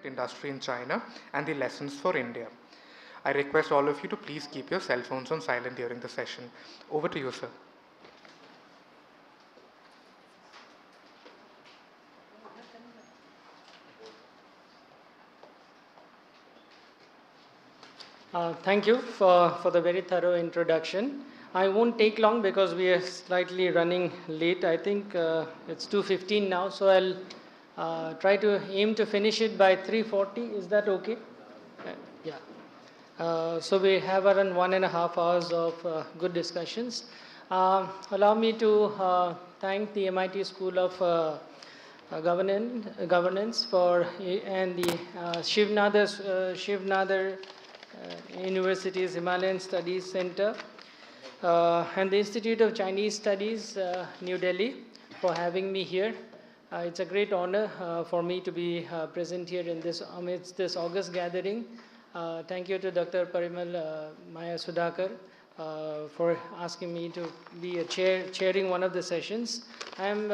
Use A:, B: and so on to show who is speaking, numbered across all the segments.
A: industry in China and the lessons for India. I request all of you to please keep your cell phones on silent during the session. Over to you, sir.
B: Thank you for the very thorough introduction. I won't take long because we are slightly running late. I think it's 2:15 now, so I'll try to aim to finish it by 3:40. Is that okay? Yeah. So we have around 1.5 hours of good discussions. Allow me to thank the MIT School of Governance for and the Shivnadar University's Himalayan Studies Center and the Institute of Chinese Studies, New Delhi, for having me here. It's a great honor for me to be present here in this amidst this August gathering. Thank you to Dr. Parimal Maya Sudhakar for asking me to be chairing one of the sessions. I am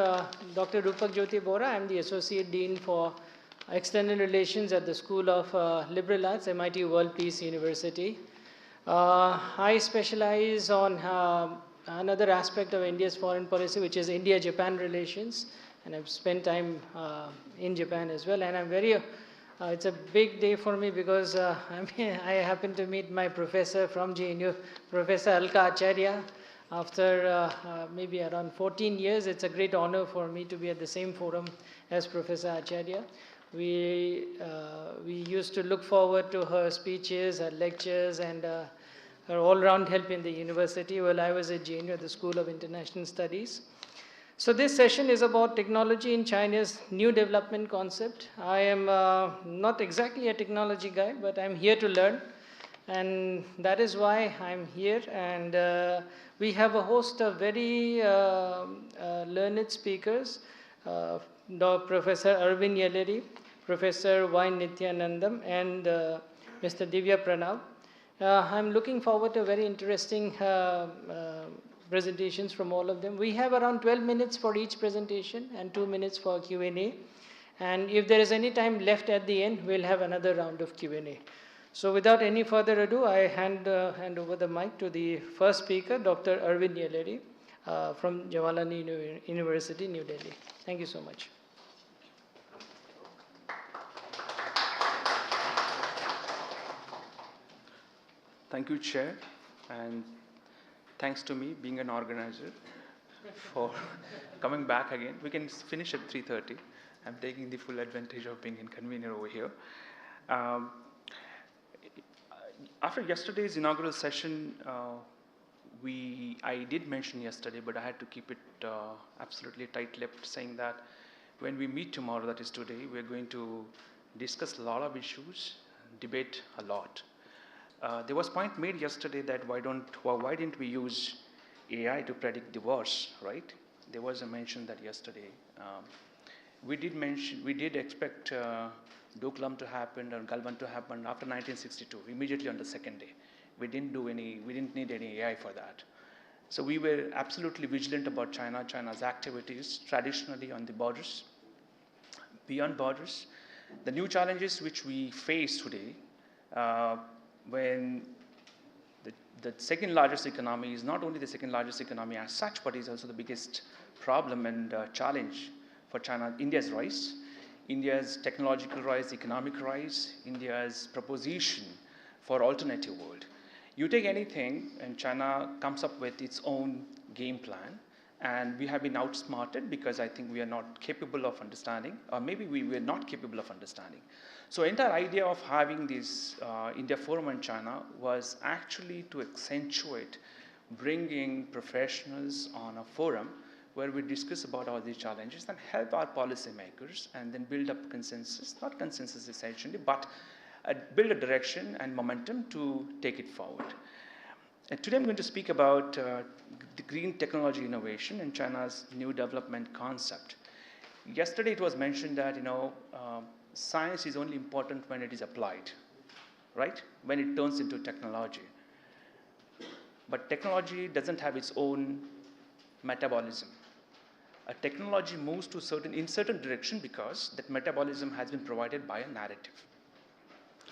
B: Dr. Rupak Jyoti Bora. I am the Associate Dean for External Relations at the School of Liberal Arts, MIT World Peace University. I specialize on another aspect of India's foreign policy, which is India-Japan relations, and I've spent time in Japan as well. And I'm very, it's a big day for me because I happen to meet my professor from JNU, Professor Alka Acharya. After maybe around 14 years, it's a great honor for me to be at the same forum as Professor Acharya. We used to look forward to her speeches, her lectures, and her all-round help in the university while I was at JNU at the School of International Studies. So this session is about technology in China's new development concept. I am not exactly a technology guy, but I'm here to learn. And that is why I'm here. And we have a host of very learned speakers. Professor Arvind Yelleri, Professor Y. Nityanandam, and Mr. Divya Pranav. I'm looking forward to very interesting presentations from all of them. We have around 12 minutes for each presentation and 2 minutes for Q&A. And if there is any time left at the end, we'll have another round of Q&A. So without any further ado, I hand over the mic to the first speaker, Dr. Arvind Yelleri from Jawaharlal University, New Delhi. Thank you so much.
C: Thank you, Chair, and thanks to me being an organizer for coming back again. We can finish at 3:30. I'm taking the full advantage of being inconvenient over here. After yesterday's inaugural session, I did mention yesterday, but I had to keep it absolutely tight-lipped, saying that when we meet tomorrow, that is today, we're going to discuss a lot of issues, debate a lot. There was a point made yesterday that why didn't we use AI to predict divorce, right? There was a mention that yesterday. We did expect Doklam to happen or Galvan to happen after 1962, immediately on the second day. We didn't need any AI for that. So we were absolutely vigilant about China's activities traditionally on the borders, beyond borders. The new challenges which we face today, when the second largest economy is not only the second largest economy as such, but is also the biggest problem and challenge for China, India's rise, India's technological rise, economic rise, India's proposition for alternative world. You take anything and China comes up with its own game plan, and we have been outsmarted because I think we are not capable of understanding, or maybe we were not capable of understanding. So entire idea of having this India Forum in China was actually to accentuate bringing professionals on a forum where we discuss about all these challenges and help our policymakers and then build up consensus, not consensus essentially, but build a direction and momentum to take it forward. And today I'm going to speak about the green technology innovation and China's new development concept. Yesterday it was mentioned that science is only important when it is applied, right? When it turns into technology. But technology doesn't have its own metabolism. a technology moves to in certain direction because that metabolism has been provided by a narrative.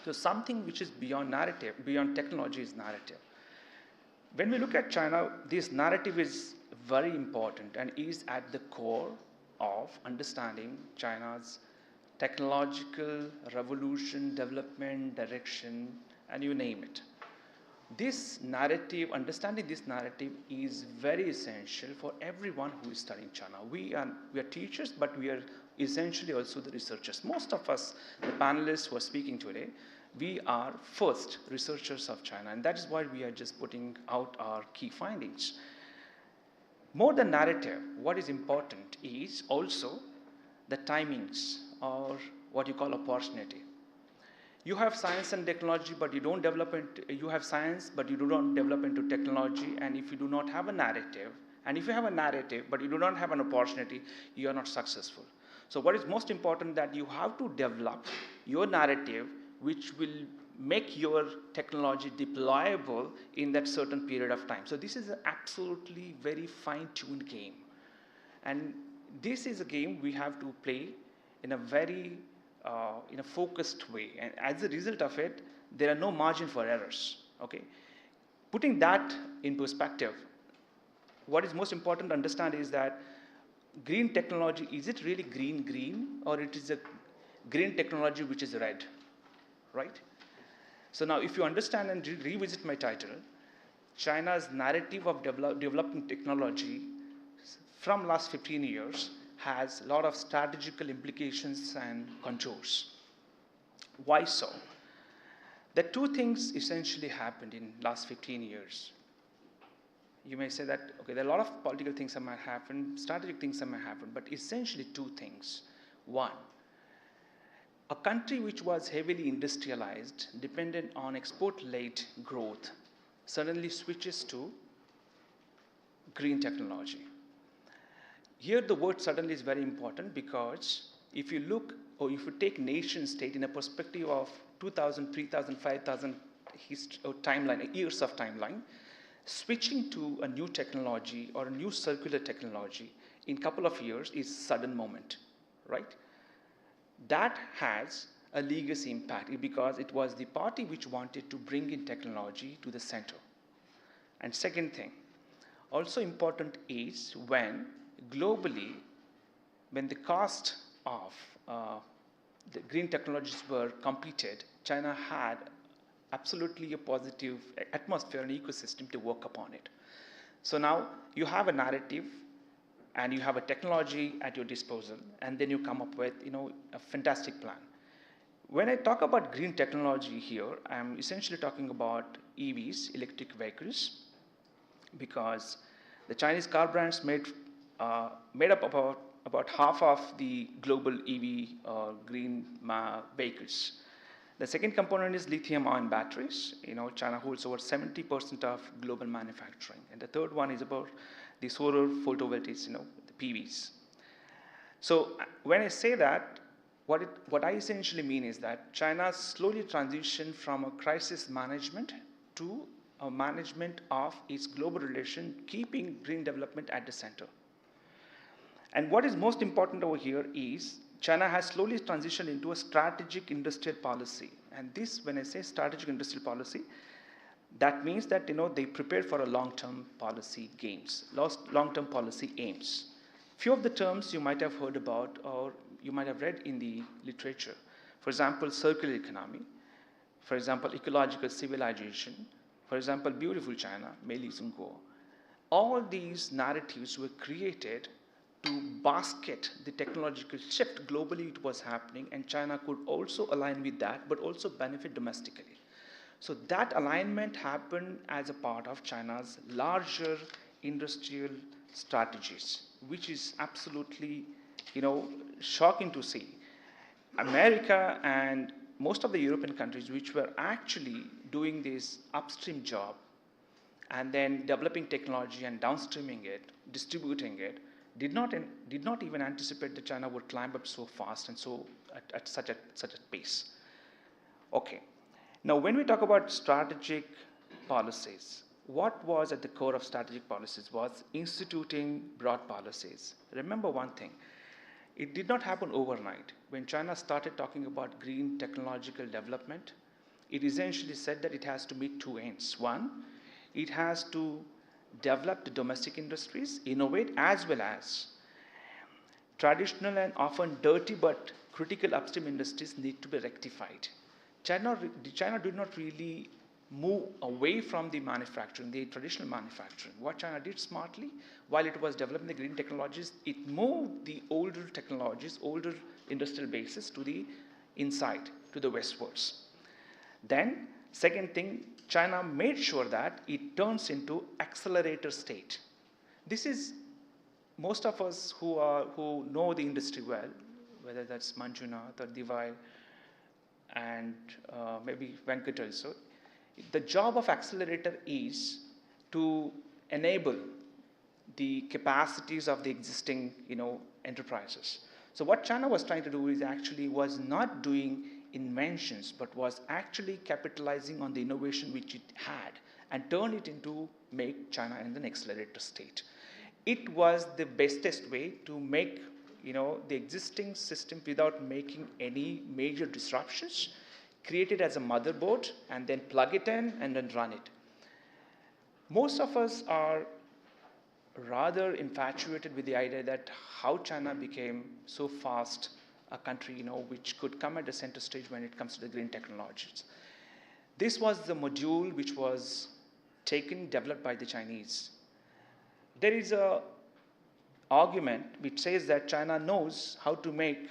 C: So something which is beyond narrative, beyond technology is narrative. When we look at China, this narrative is very important and is at the core of understanding China's technological revolution, development, direction, and you name it. This narrative, understanding this narrative is very essential for everyone who is studying China. We are teachers, but we are essentially also the researchers. Most of us, the panelists who are speaking today, we are first researchers of China, and that is why we are just putting out our key findings. More than narrative, what is important is also the timings, or what you call opportunity. You have science and technology, but you don't develop it. You have science, but you do not develop into technology. And if you do not have a narrative, and if you have a narrative, but you do not have an opportunity, you are not successful. So what is most important that you have to develop your narrative, which will make your technology deployable in that certain period of time. So this is an absolutely very fine-tuned game. And this is a game we have to play in a very in a focused way, and as a result of it, there are no margin for errors. Okay, putting that in perspective, what is most important to understand is that green technology, is it really green, or it is a green technology which is red, right? So now, if you understand and revisit my title, China's narrative of developing technology from last 15 years has a lot of strategical implications and contours. Why so? The two things essentially happened in last 15 years. You may say that, okay, there are a lot of political things that might happen, strategic things that might happen, but essentially two things. One, a country which was heavily industrialized, dependent on export-led growth, suddenly switches to green technology. Here the word suddenly is very important, because if you look, or if you take nation state in a perspective of 2000, 3000, 5000 timeline, years of timeline, switching to a new technology or a new circular technology in a couple of years is sudden moment, right? That has a legacy impact because it was the party which wanted to bring in technology to the center. And second thing, also important is when globally, when the cost of the green technologies were completed, China had absolutely a positive atmosphere and ecosystem to work upon it. So now you have a narrative and you have a technology at your disposal, and then you come up with a fantastic plan. When I talk about green technology here, I'm essentially talking about EVs, electric vehicles, because the Chinese car brands made up about half of the global EV green vehicles. The second component is lithium-ion batteries. China holds over 70% of global manufacturing. And the third one is about the solar photovoltaics, the PVs. So when I say that, what I essentially mean is that China slowly transitioned from a crisis management to a management of its global relation, keeping green development at the center. And what is most important over here is China has slowly transitioned into a strategic industrial policy. And this, when I say strategic industrial policy, that means that they prepared for a long-term policy gains, long-term policy aims. Few of the terms you might have heard about or you might have read in the literature. For example, circular economy. For example, ecological civilization. For example, beautiful China, Meili Zhongguo. All these narratives were created to basket the technological shift globally it was happening, and China could also align with that, but also benefit domestically. So that alignment happened as a part of China's larger industrial strategies, which is absolutely, shocking to see. America and most of the European countries, which were actually doing this upstream job and then developing technology and downstreaming it, distributing it, did not even anticipate that China would climb up so fast and so at such a pace. Okay. Now, when we talk about strategic policies, what was at the core of strategic policies was instituting broad policies. Remember one thing, it did not happen overnight. When China started talking about green technological development, it essentially said that it has to meet two ends. One, it has to develop the domestic industries, innovate, as well as traditional and often dirty but critical upstream industries need to be rectified. China did not really move away from the manufacturing, the traditional manufacturing. What China did smartly, while it was developing the green technologies, it moved the older technologies, older industrial bases to the inside, to the westwards. Then, second thing, China made sure that it turns into accelerator state. This is most of us who know the industry well, whether that's Manjunath or Divai and maybe Venkat also, the job of accelerator is to enable the capacities of the existing enterprises. So what China was trying to do is actually was not doing inventions, but was actually capitalizing on the innovation which it had and turn it into make China in the accelerator state. It was the bestest way to make the existing system without making any major disruptions, create it as a motherboard and then plug it in and then run it. Most of us are rather infatuated with the idea that how China became so fast a country which could come at the center stage when it comes to the green technologies. This was the module which was developed by the Chinese. There is a argument which says that China knows how to make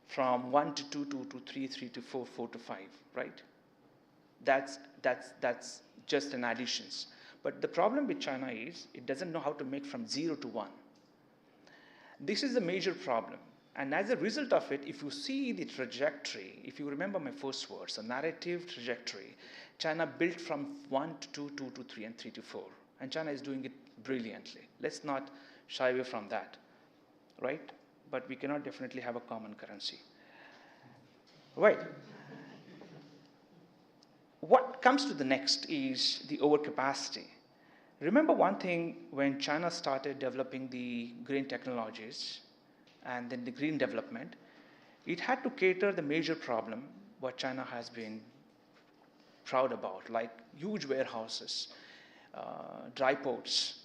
C: from 1 to 2, 2 to 3, 3 to 4, 4 to 5, right? That's just an additions. But the problem with China is it doesn't know how to make from 0 to 1. This is a major problem. And as a result of it, if you see the trajectory, if you remember my first words, a narrative trajectory, China built from 1 to 2, 2 to 3, and 3 to 4. And China is doing it brilliantly. Let's not shy away from that, right? But we cannot definitely have a common currency. Right. What comes to the next is the overcapacity. Remember one thing, when China started developing the green technologies and then the green development, it had to cater the major problem what China has been proud about, like huge warehouses, dry ports.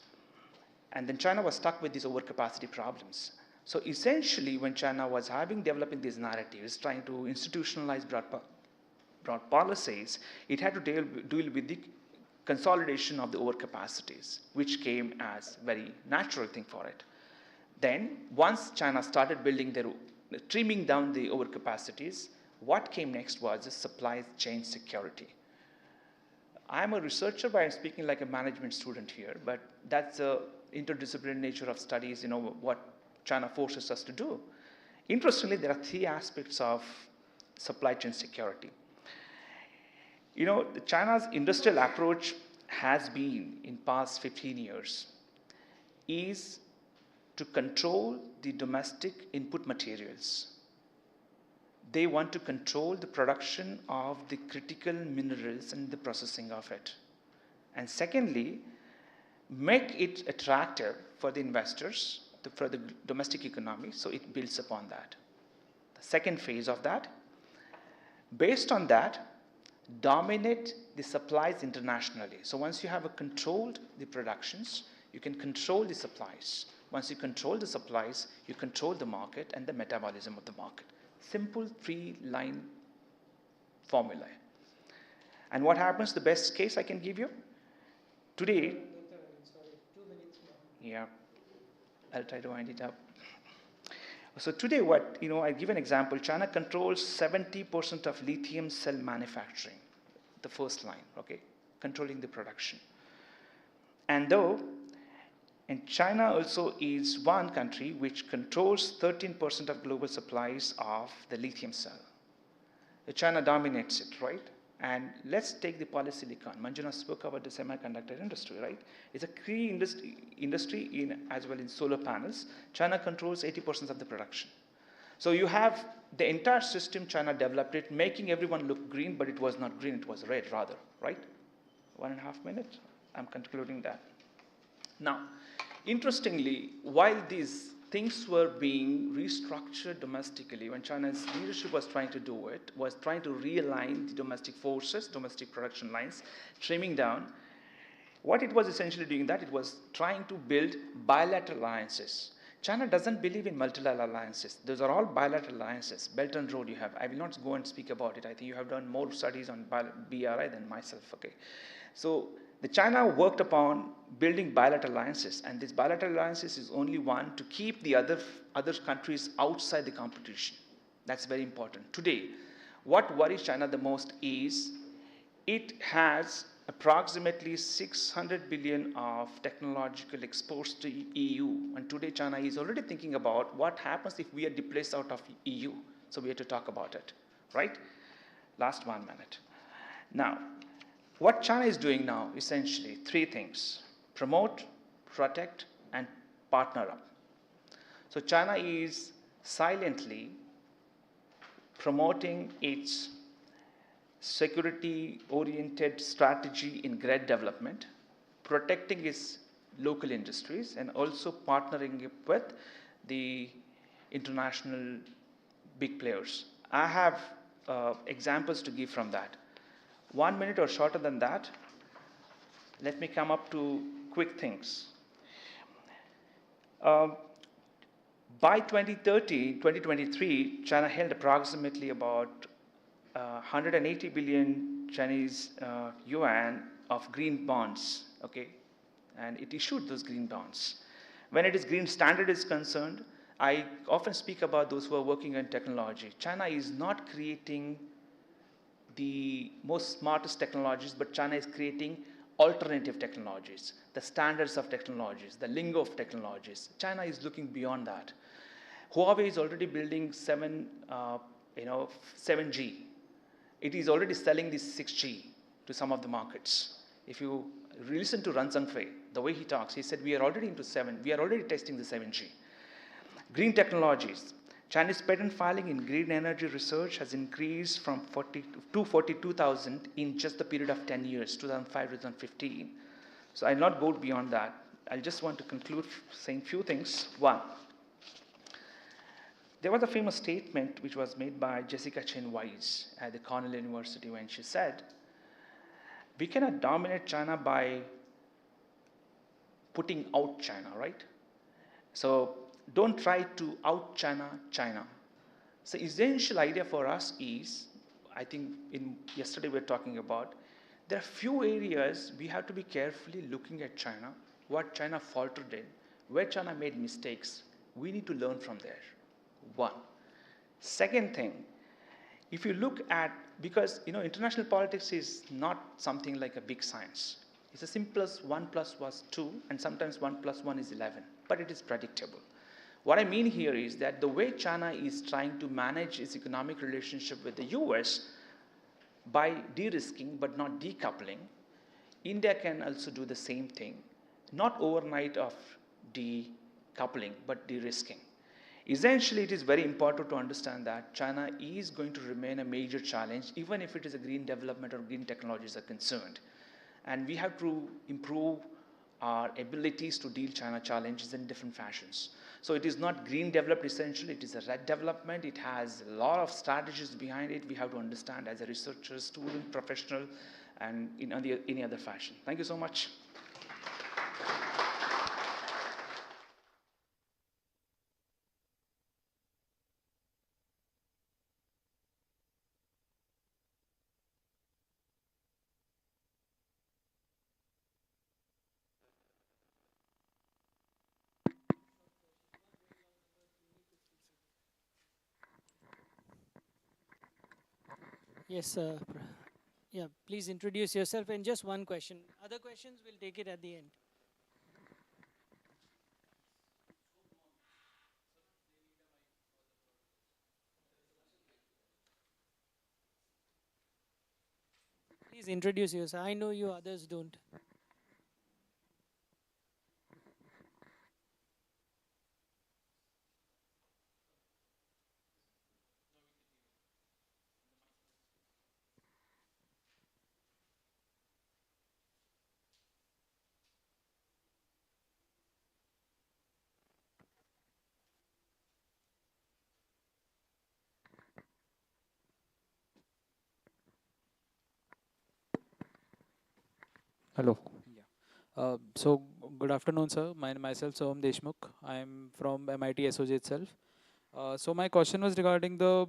C: And then China was stuck with these overcapacity problems. So essentially, when China was developing these narratives, trying to institutionalize broad policies, it had to deal with the consolidation of the overcapacities, which came as very natural thing for it. Then, once China started trimming down the overcapacities, what came next was the supply chain security. I'm a researcher, but I'm speaking like a management student here, but that's the interdisciplinary nature of studies, what China forces us to do. Interestingly, there are 3 aspects of supply chain security. China's industrial approach has been, in past 15 years, is to control the domestic input materials. They want to control the production of the critical minerals and the processing of it. And secondly, make it attractive for the investors, for the domestic economy, so it builds upon that. The second phase of that, based on that, dominate the supplies internationally. So once you have controlled the productions, you can control the supplies. Once you control the supplies, you control the market and the metabolism of the market. Simple 3-line formula. And what happens, the best case I can give you? Today, yeah, I'll try to wind it up. So today, I give an example. China controls 70% of lithium cell manufacturing, the first line, okay, controlling the production. And China also is one country which controls 13% of global supplies of the lithium cell. China dominates it, right? And let's take the polysilicon. Manjuna spoke about the semiconductor industry, right? It's a key industry as well in solar panels. China controls 80% of the production. So you have the entire system, China developed it, making everyone look green, but it was not green, it was red rather, right? 1.5 minutes. I'm concluding that. Now, interestingly, while these things were being restructured domestically, when China's leadership was trying to do it, was trying to realign the domestic forces, domestic production lines, trimming down, what it was essentially doing that, it was trying to build bilateral alliances. China doesn't believe in multilateral alliances. Those are all bilateral alliances. Belt and Road you have. I will not go and speak about it. I think you have done more studies on BRI than myself. Okay, so the China worked upon building bilateral alliances, and these bilateral alliances is only one to keep the other countries outside the competition. That's very important. Today, what worries China the most is it has approximately 600 billion of technological exports to EU, and today China is already thinking about what happens if we are displaced out of EU. So we have to talk about it, right? Last 1 minute. Now, what China is doing now, essentially, three things: promote, protect, and partner up. So China is silently promoting its security-oriented strategy in great development, protecting its local industries, and also partnering with the international big players. I have examples to give from that. 1 minute or shorter than that, let me come up to quick things. By 2023, China held approximately about 180 billion Chinese yuan of green bonds, okay? And it issued those green bonds. When it is green standard is concerned, I often speak about those who are working on technology. China is not creating the most smartest technologies, but China is creating alternative technologies, the standards of technologies, the lingo of technologies. China is looking beyond that. Huawei is already building 7G. It is already selling this 6G to some of the markets. If you listen to Ran Zhengfei, the way he talks, he said we are already into 7, we are already testing the 7G. Green technologies. Chinese patent filing in green energy research has increased from 242,000 in just the period of 10 years, 2005 to 2015. So I'll not go beyond that. I just want to conclude saying few things. One, there was a famous statement which was made by Jessica Chen Weiss at the Cornell University when she said, we cannot dominate China by putting out China, right? So don't try to out China. So essential idea for us is, I think yesterday we were talking about, there are few areas we have to be carefully looking at China, what China faltered in, where China made mistakes. We need to learn from there. One. Second thing, if you look at, because international politics is not something like a big science. It's as simple as 1 plus was 2, and sometimes 1 plus 1 is 11, but it is predictable. What I mean here is that the way China is trying to manage its economic relationship with the US by de-risking but not decoupling, India can also do the same thing, not overnight of decoupling but de-risking. Essentially, it is very important to understand that China is going to remain a major challenge, even if it is a green development or green technologies are concerned. And we have to improve our abilities to deal China challenges in different fashions. So it is not green developed essentially, it is a red development. It has a lot of strategies behind it. We have to understand as a researcher, student, professional, and in any other fashion. Thank you so much.
B: Yes, yeah, please introduce yourself and just one question. Other questions, we'll take it at the end. Please introduce yourself. I know you, others don't.
D: Hello. Yeah. Good afternoon, sir. Myself, Soham Deshmukh. I'm from MIT SOJ itself. So my question was regarding the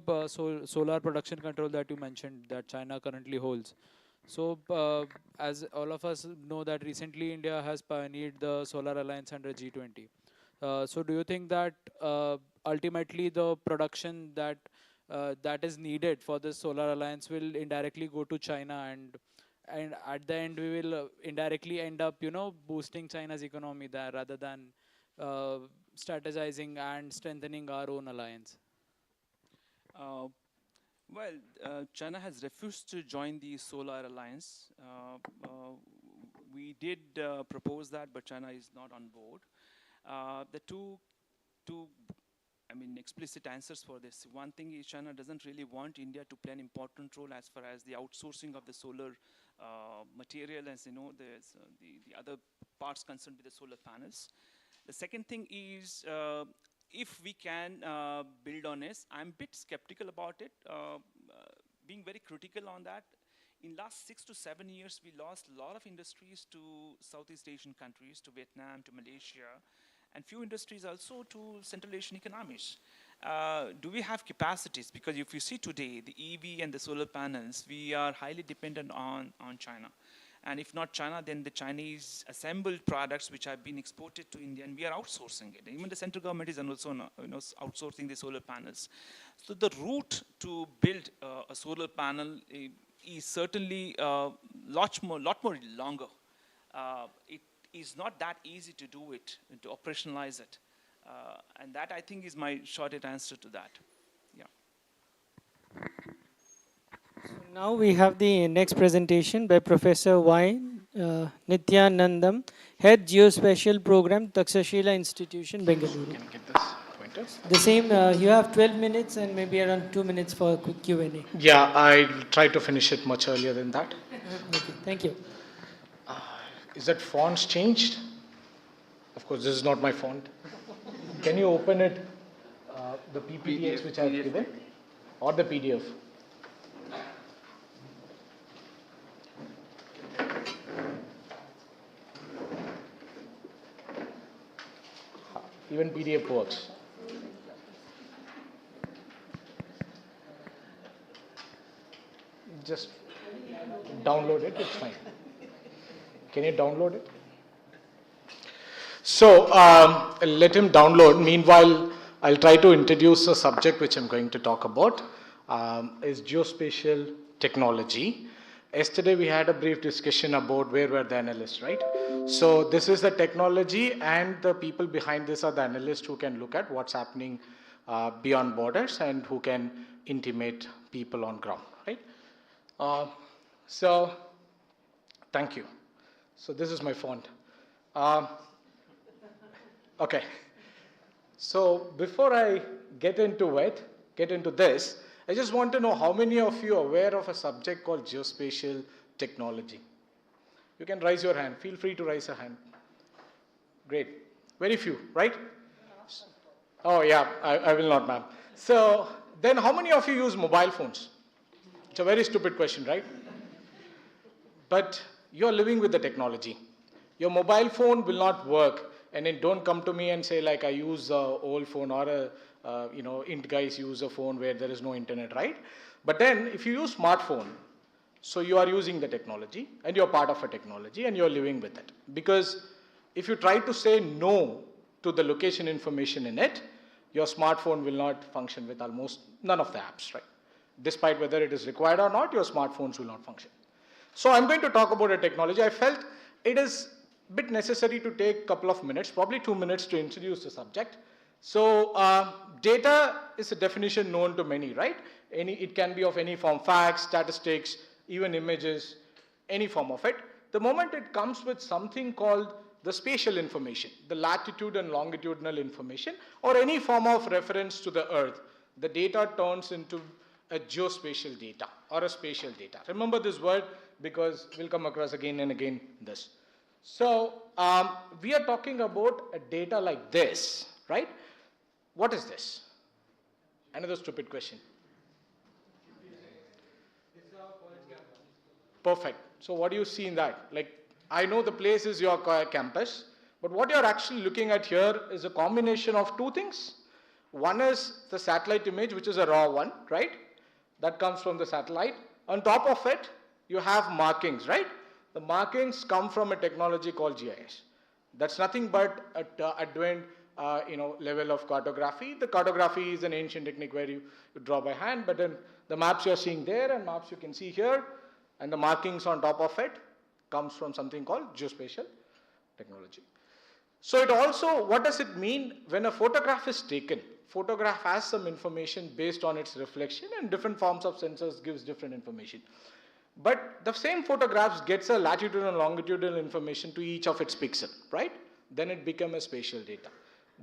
D: solar production control that you mentioned that China currently holds. So as all of us know that recently India has pioneered the Solar Alliance under G20. So do you think that ultimately the production that is needed for this Solar Alliance will indirectly go to China, and at the end we will indirectly end up boosting China's economy there rather than uh, strategizing and strengthening our own alliance?
C: Uh, well, China has refused to join the Solar Alliance. We did propose that, but China is not on board. The two I mean, explicit answers for this. One thing is China doesn't really want India to play an important role as far as the outsourcing of the solar material, as you know, there's the other parts concerned with the solar panels. The second thing is if we can build on this, I'm a bit skeptical about it, being very critical on that. In last 6 to 7 years, we lost a lot of industries to Southeast Asian countries, to Vietnam, to Malaysia, and few industries also to Central Asian economies. Do we have capacities? Because if you see today, the EV and the solar panels, we are highly dependent on China. And if not China, then the Chinese assembled products which have been exported to India, and we are outsourcing it. Even the central government is also outsourcing the solar panels. So the route to build a solar panel is certainly lot more longer. It is not that easy to do it, to operationalize it. And that, I think, is my shortest answer to that. Yeah.
B: Now we have the next presentation by Professor Y. Nityanandam, Head Geospatial Program, Takshashila Institution, Bengaluru.
A: Can I get this pointer?
B: The same, you have 12 minutes and maybe around 2 minutes for a quick Q&A.
A: Yeah, I'll try to finish it much earlier than that.
B: Okay, thank you.
A: Is that fonts changed? Of course, this is not my font. Can you open it, the PPTX which I've given, or the PDF? Even PDF works. Just download it, it's fine. Can you download it? So let him download. Meanwhile, I'll try to introduce a subject which I'm going to talk about, is geospatial technology. Yesterday we had a brief discussion about where were the analysts, right? So this is the technology, and the people behind this are the analysts who can look at what's happening beyond borders and who can intimate people on ground, right? So thank you. So this is my font. Okay. So before I get into this, I just want to know how many of you are aware of a subject called geospatial technology. You can raise your hand. Feel free to raise a hand. Great. Very few, right? Oh yeah, I will not, ma'am. So then how many of you use mobile phones? It's a very stupid question, right? But you're living with the technology. Your mobile phone will not work, and then don't come to me and say like I use a old phone, or int guys use a phone where there is no internet, right? But then if you use smartphone, so you are using the technology and you're part of a technology and you're living with it. Because if you try to say no to the location information in it, your smartphone will not function with almost none of the apps, right? Despite whether it is required or not, your smartphones will not function. So I'm going to talk about a technology. I felt it is a bit necessary to take a couple of minutes, probably 2 minutes, to introduce the subject. So data is a definition known to many, right? It can be of any form: facts, statistics, even images, any form of it. The moment it comes with something called the spatial information, the latitude and longitudinal information, or any form of reference to the earth, the data turns into a geospatial data or a spatial data. Remember this word because we'll come across again and again this. So we are talking about a data like this, right? What is this? Another stupid question. Perfect. So what do you see in that? Like, I know the place is your campus, but what you're actually looking at here is a combination of two things. One is the satellite image, which is a raw one, right? That comes from the satellite. On top of it, you have markings, right? The markings come from a technology called GIS. That's nothing but an advanced level of cartography. The cartography is an ancient technique where you draw by hand, but then the maps you're seeing there and maps you can see here, and the markings on top of it comes from something called geospatial technology. So it also, what does it mean when a photograph is taken? Photograph has some information based on its reflection, and different forms of sensors gives different information. But the same photographs gets a latitudinal and longitudinal information to each of its pixel, right? Then it becomes a spatial data.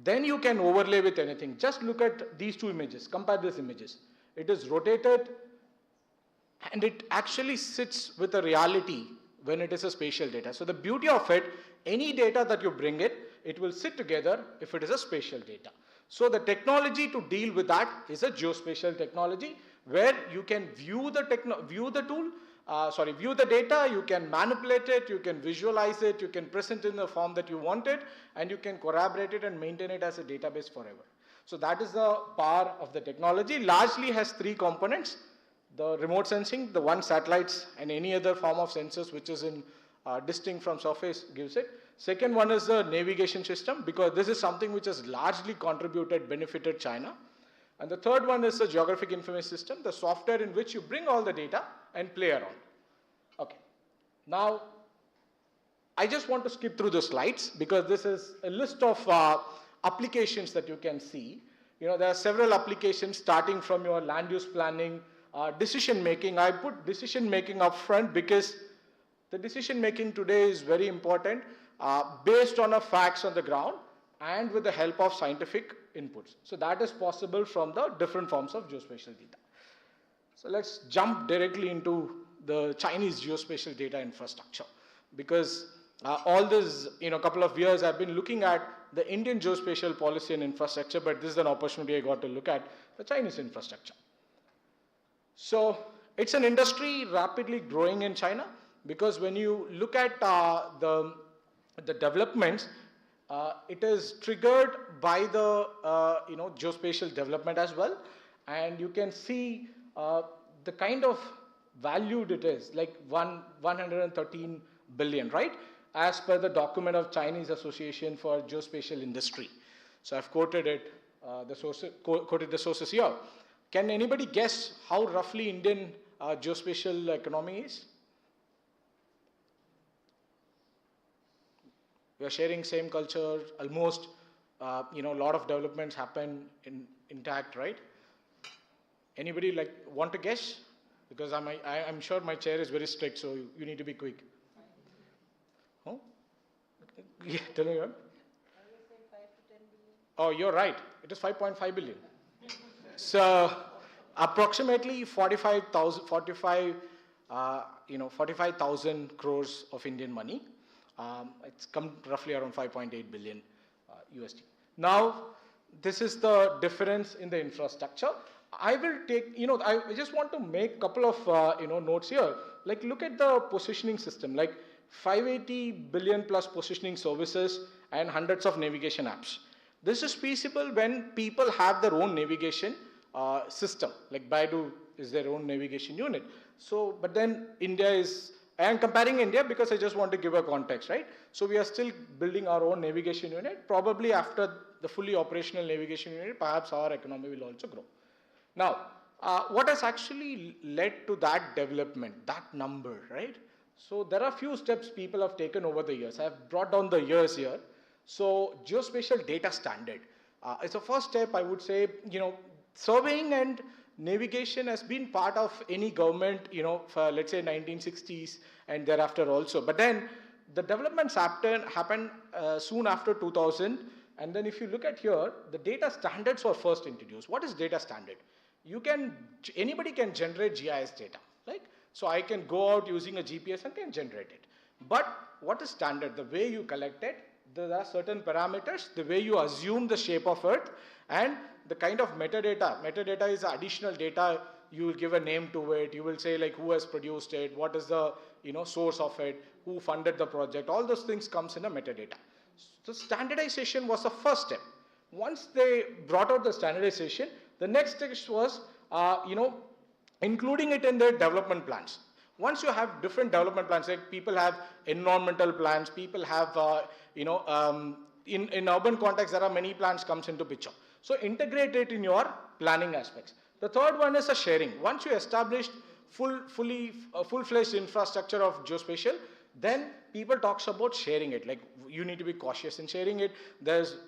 A: Then you can overlay with anything. Just look at these two images, compare these images. It is rotated and it actually sits with the reality when it is a spatial data. So the beauty of it, any data that you bring it will sit together if it is a spatial data. So the technology to deal with that is a geospatial technology where you can view the data, you can manipulate it, you can visualize it, you can present it in the form that you want it, and you can corroborate it and maintain it as a database forever. So that is the power of the technology. Largely has three components: the remote sensing, the one satellites, and any other form of sensors which is in distinct from surface gives it. Second one is the navigation system, because this is something which has largely benefited China. And the third one is the geographic information system, the software in which you bring all the data and play around. Okay. Now, I just want to skip through the slides because this is a list of applications that you can see. There are several applications starting from your land use planning, decision making. I put decision making up front because the decision making today is very important based on the facts on the ground and with the help of scientific inputs. So that is possible from the different forms of geospatial data. So let's jump directly into the Chinese geospatial data infrastructure, because all this, couple of years I've been looking at the Indian geospatial policy and infrastructure, but this is an opportunity I got to look at the Chinese infrastructure. So it's an industry rapidly growing in China, because when you look at the developments, it is triggered by the geospatial development as well, and you can see the kind of valued it is, like 113 billion, right? As per the document of Chinese Association for Geospatial Industry. So I've quoted it, quoted the sources here. Can anybody guess how roughly Indian geospatial economy is? We are sharing same culture, almost, a lot of developments happen intact, right? Anybody want to guess? Because I'm sure my chair is very strict, so you need to be quick. Oh? Yeah, tell me what? Oh, you're right. It is 5.5 billion. So approximately 45,000 crores of Indian money. It's come roughly around 5.8 billion USD. Now, this is the difference in the infrastructure. I will take, I just want to make a couple of, notes here. Like, look at the positioning system, like 580 billion plus positioning services and hundreds of navigation apps. This is feasible when people have their own navigation system, like Baidu is their own navigation unit. So, but then India is, I am comparing India because I just want to give a context, right? So we are still building our own navigation unit. Probably after the fully operational navigation unit, perhaps our economy will also grow. Now, what has actually led to that development, that number, right? So there are a few steps people have taken over the years. I have brought down the years here. So geospatial data standard. It's a first step, I would say, surveying and navigation has been part of any government, for let's say 1960s and thereafter also. But then the developments happened soon after 2000. And then if you look at here, the data standards were first introduced. What is data standard? Anybody can generate GIS data, right? So I can go out using a GPS and can generate it. But what is standard? The way you collect it, there are certain parameters, the way you assume the shape of Earth, and the kind of metadata. Metadata is additional data you will give a name to it, you will say like who has produced it, what is the source of it, who funded the project, all those things comes in a metadata. So standardization was the first step. Once they brought out the standardization, the next step was including it in their development plans. Once you have different development plans, like people have environmental plans, people have, in urban context, there are many plans comes into picture. So integrate it in your planning aspects. The third one is a sharing. Once you established full-fledged infrastructure of geospatial, then people talks about sharing it. Like you need to be cautious in sharing it.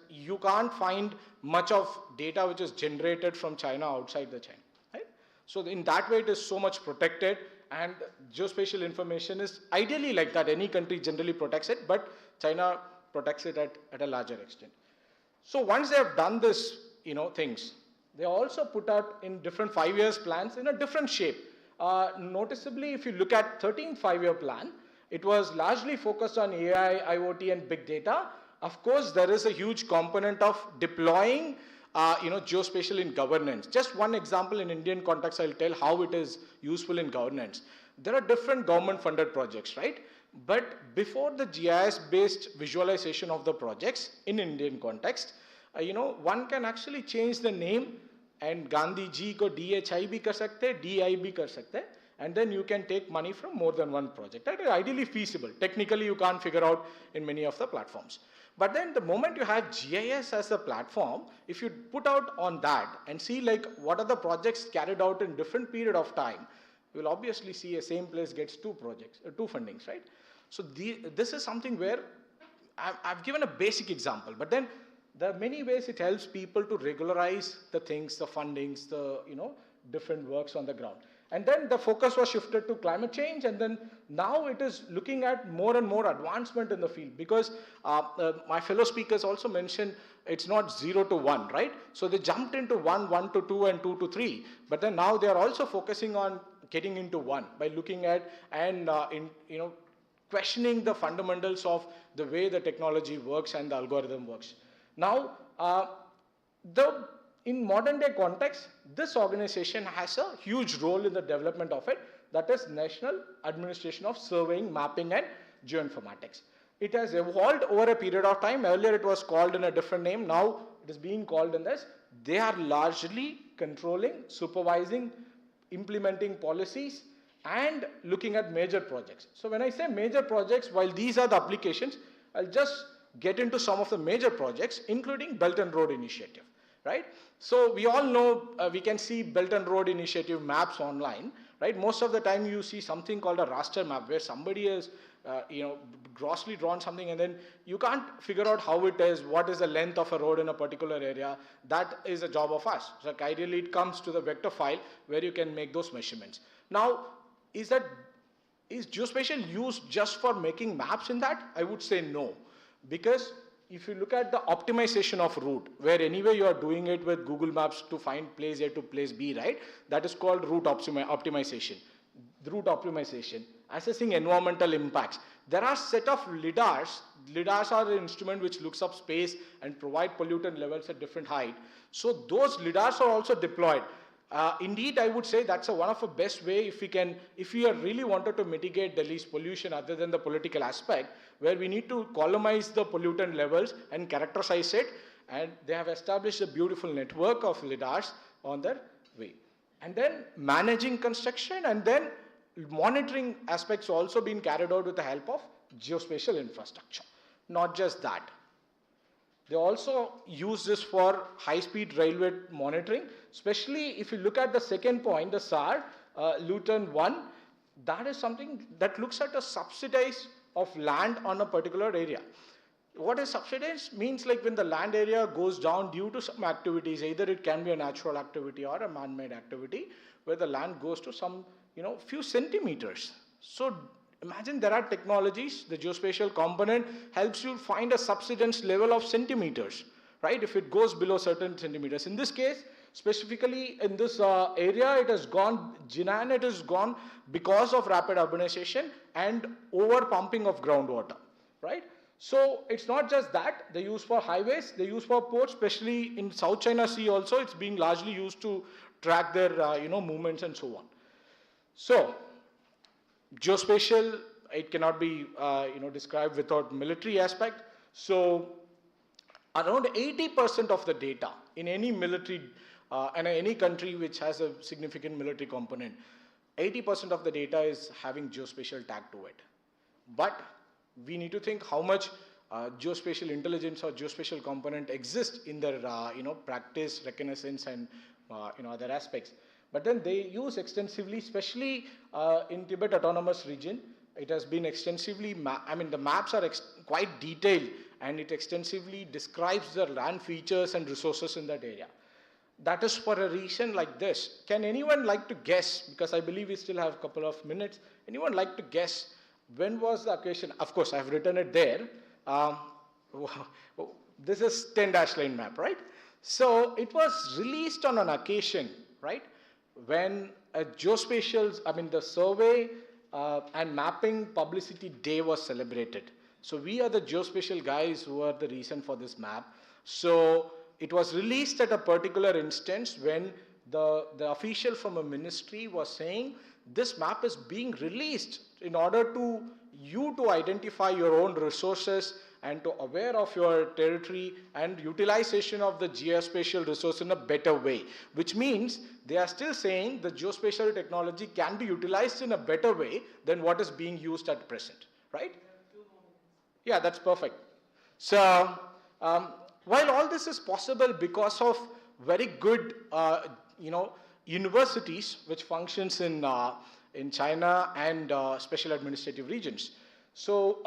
A: You can't find much of data which is generated from China outside the China. Right? So in that way, it is so much protected, and geospatial information is ideally like that. Any country generally protects it, but China protects it at a larger extent. So once they have done this, things, they also put out in different 5 years plans in a different shape. Noticeably, if you look at 13th 5-year plan, it was largely focused on AI, IoT, and big data. Of course, there is a huge component of deploying geospatial in governance. Just one example in Indian context, I'll tell how it is useful in governance. There are different government-funded projects, right? But before the GIS-based visualization of the projects in Indian context, one can actually change the name and Gandhi ji ko DHI bhi kar sakte, DI bhi kar sakte, and then you can take money from more than one project. That is ideally feasible. Technically, you can't figure out in many of the platforms. But then the moment you have GIS as a platform, if you put out on that and see like what are the projects carried out in different period of time, you will obviously see a same place gets two fundings, right? So this is something where I've given a basic example, but then there are many ways it helps people to regularize the things, the fundings, the different works on the ground. And then the focus was shifted to climate change, and then now it is looking at more and more advancement in the field, because my fellow speakers also mentioned it's not 0 to 1, right? So they jumped into 1, 1 to 2, and 2 to 3, but then now they are also focusing on getting into 1 by looking at and questioning the fundamentals of the way the technology works and the algorithm works. Now, in modern day context, this organization has a huge role in the development of it. That is National Administration of Surveying, Mapping, and Geoinformatics. It has evolved over a period of time. Earlier it was called in a different name. Now it is being called in this. They are largely controlling, supervising, implementing policies, and looking at major projects. So when I say major projects, while these are the applications, I'll just get into some of the major projects, including Belt and Road Initiative. Right? So we all know, we can see Belt and Road Initiative maps online, right? Most of the time you see something called a raster map where somebody has, grossly drawn something, and then you can't figure out how it is, what is the length of a road in a particular area. That is a job of us. So ideally it comes to the vector file where you can make those measurements. Now, is geospatial used just for making maps in that? I would say no, because if you look at the optimization of route, where anyway you are doing it with Google Maps to find place A to place B, right? That is called route optimization. Route optimization, assessing environmental impacts. There are set of LIDARs. LIDARs are an instrument which looks up space and provide pollutant levels at different height. So those LIDARs are also deployed. Indeed, I would say that's one of the best way if we are really wanted to mitigate Delhi's pollution other than the political aspect, where we need to columnize the pollutant levels and characterize it, and they have established a beautiful network of LIDARs on their way. And then managing construction, and then monitoring aspects also being carried out with the help of geospatial infrastructure. Not just that. They also use this for high-speed railway monitoring, especially if you look at the second point, the SAR, Luton 1, that is something that looks at a subsidize of land on a particular area. What is subsidized means like when the land area goes down due to some activities, either it can be a natural activity or a man-made activity, where the land goes to some, few centimeters. So imagine there are technologies, the geospatial component helps you find a subsidence level of centimeters, right? If it goes below certain centimeters. In this case, specifically in this area, it has gone, Jinan, it has gone because of rapid urbanization and over pumping of groundwater, right? So it's not just that, they use for highways, they use for ports, especially in South China Sea also, it's being largely used to track their movements and so on. So geospatial, it cannot be described without military aspect. So around 80% of the data in any military and any country which has a significant military component, 80% of the data is having geospatial tag to it. But we need to think how much geospatial intelligence or geospatial component exists in their practice, reconnaissance, and other aspects. But then they use extensively, especially in Tibet Autonomous Region. It has been extensively, the maps are quite detailed, and it extensively describes the land features and resources in that area. That is for a reason like this. Can anyone like to guess, because I believe we still have a couple of minutes, anyone like to guess when was the occasion? Of course, I've written it there. This is 10-line map, right? So it was released on an occasion, right, when a geospatial, the survey and mapping publicity day was celebrated. So we are the geospatial guys who are the reason for this map. So it was released at a particular instance when the official from a ministry was saying this map is being released in order to you to identify your own resources and to aware of your territory and utilization of the geospatial resource in a better way, which means they are still saying the geospatial technology can be utilized in a better way than what is being used at present, right? Yeah, that's perfect. So while all this is possible because of very good, universities which functions in China and special administrative regions. So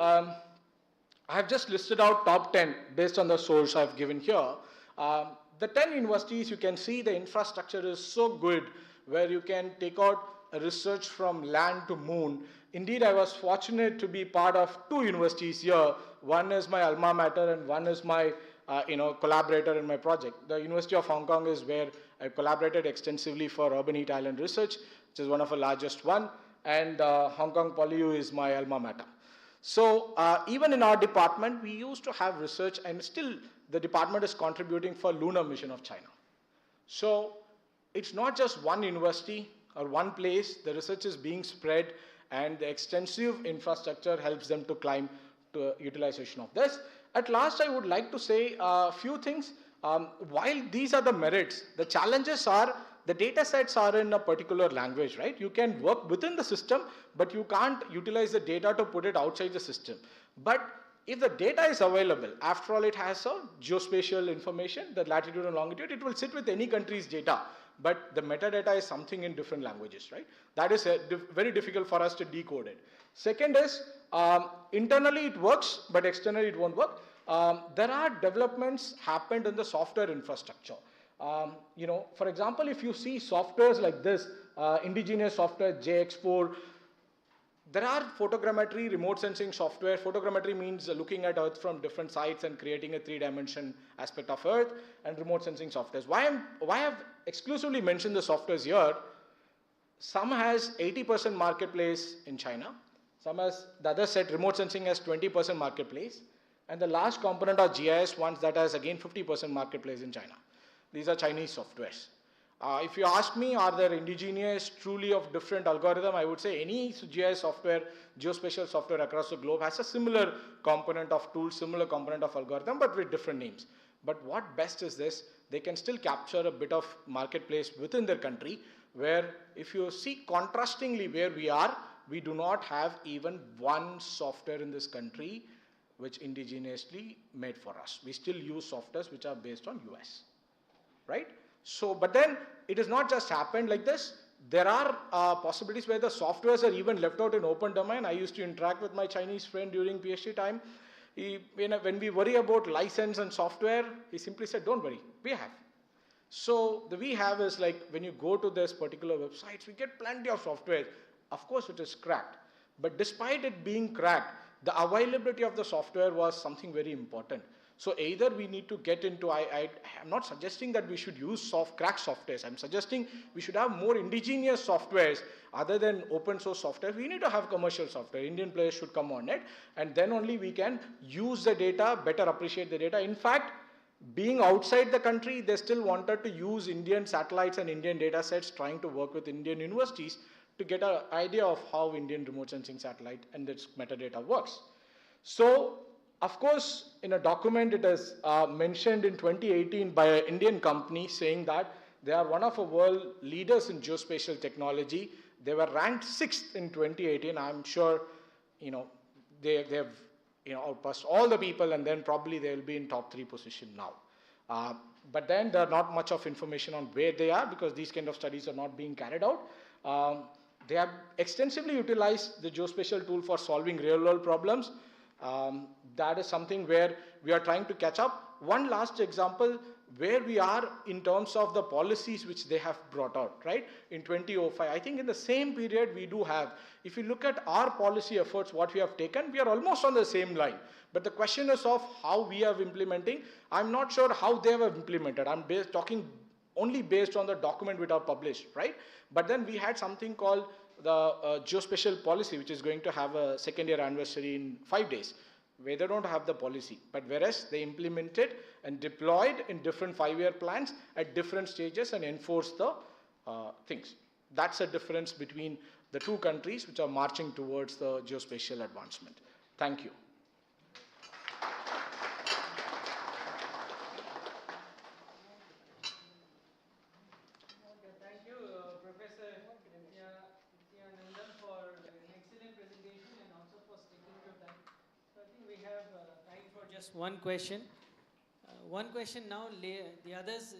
A: I have just listed out top 10 based on the source I've given here. The 10 universities, you can see the infrastructure is so good where you can take out a research from land to moon. Indeed, I was fortunate to be part of 2 universities here. One is my alma mater and one is my collaborator in my project. The University of Hong Kong is where I collaborated extensively for urban heat island research, which is one of the largest one, and Hong Kong PolyU is my alma mater. So even in our department, we used to have research, and still the department is contributing for lunar mission of China. So it's not just one university or one place, the research is being spread, and the extensive infrastructure helps them to climb to utilization of this. At last, I would like to say a few things. While these are the merits, the challenges are the data sets are in a particular language, right? You can work within the system, but you can't utilize the data to put it outside the system. But if the data is available, after all, it has a geospatial information, the latitude and longitude, it will sit with any country's data. But the metadata is something in different languages, right? That is very difficult for us to decode it. Second is, internally it works, but externally it won't work. There are developments happened in the software infrastructure. For example, if you see softwares like this, indigenous software JX4, there are photogrammetry, remote sensing software. Photogrammetry means looking at Earth from different sides and creating a 3-dimension aspect of Earth, and remote sensing softwares. Why I've exclusively mentioned the softwares here? Some has 80% marketplace in China. Some has, the other set, remote sensing has 20% marketplace. And the last component are GIS ones that has again 50% marketplace in China. These are Chinese softwares. If you ask me, are there indigenous, truly of different algorithm, I would say any GIS software, geospatial software across the globe has a similar component of tools, similar component of algorithm, but with different names. But what best is this? They can still capture a bit of marketplace within their country, where if you see contrastingly where we are, we do not have even one software in this country which indigenously made for us. We still use softwares which are based on US, right? So, but then it has not just happened like this. There are possibilities where the softwares are even left out in open domain. I used to interact with my Chinese friend during PhD time. When we worry about license and software, he simply said, don't worry, we have. So the we have is like when you go to this particular websites, we get plenty of software. Of course, it is cracked. But despite it being cracked, the availability of the software was something very important. So either we need to get into, I'm not suggesting that we should use crack softwares. I'm suggesting we should have more indigenous softwares other than open source software. We need to have commercial software. Indian players should come on it, and then only we can use the data, better appreciate the data. In fact, being outside the country, they still wanted to use Indian satellites and Indian data sets, trying to work with Indian universities to get an idea of how Indian remote sensing satellite and its metadata works. So, of course, in a document it is mentioned in 2018 by an Indian company saying that they are one of the world leaders in geospatial technology. They were ranked 6th in 2018. I'm sure, they have outpassed all the people, and then probably they will be in top 3 position now. But then there are not much of information on where they are, because these kind of studies are not being carried out. They have extensively utilized the geospatial tool for solving real world problems. That is something where we are trying to catch up. One last example where we are in terms of the policies which they have brought out, right? In 2005, I think in the same period we do have, if you look at our policy efforts, what we have taken, we are almost on the same line. But the question is of how we are implementing. I'm not sure how they have implemented. I'm talking only based on the document which are published, right? But then we had something called the geospatial policy, which is going to have a second-year anniversary in 5 days, where they don't have the policy, but whereas they implemented and deployed in different 5-year plans at different stages and enforced the things. That's a difference between the two countries which are marching towards the geospatial advancement. Thank you.
B: Thank you, Professor Nityanandan, for an excellent presentation and also for sticking to time. So I think we have time for just one question. One question now, the others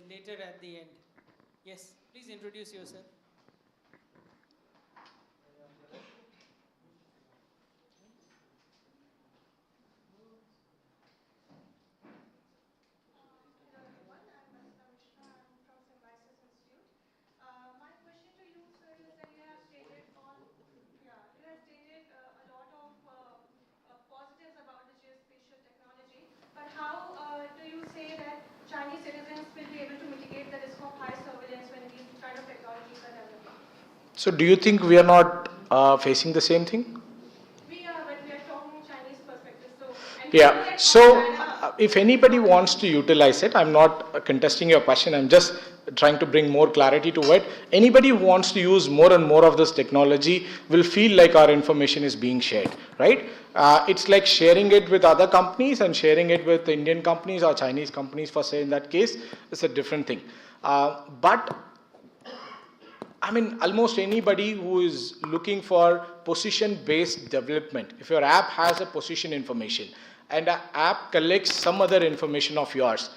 B: later at the end. Yes, please introduce yourself.
E: Chinese citizens will be able to mitigate the risk of high surveillance when these kind of technologies are developing?
A: So do you think we are not facing the same thing?
E: We are, but we are talking Chinese perspective. So,
A: yeah, so if anybody wants to utilize it, I'm not contesting your question, I'm just trying to bring more clarity to it. Anybody who wants to use more and more of this technology will feel like our information is being shared, right? It's like sharing it with other companies and sharing it with Indian companies or Chinese companies, for say in that case, it's a different thing. But I mean, almost anybody who is looking for position-based development, if your app has a position information and an app collects some other information of yours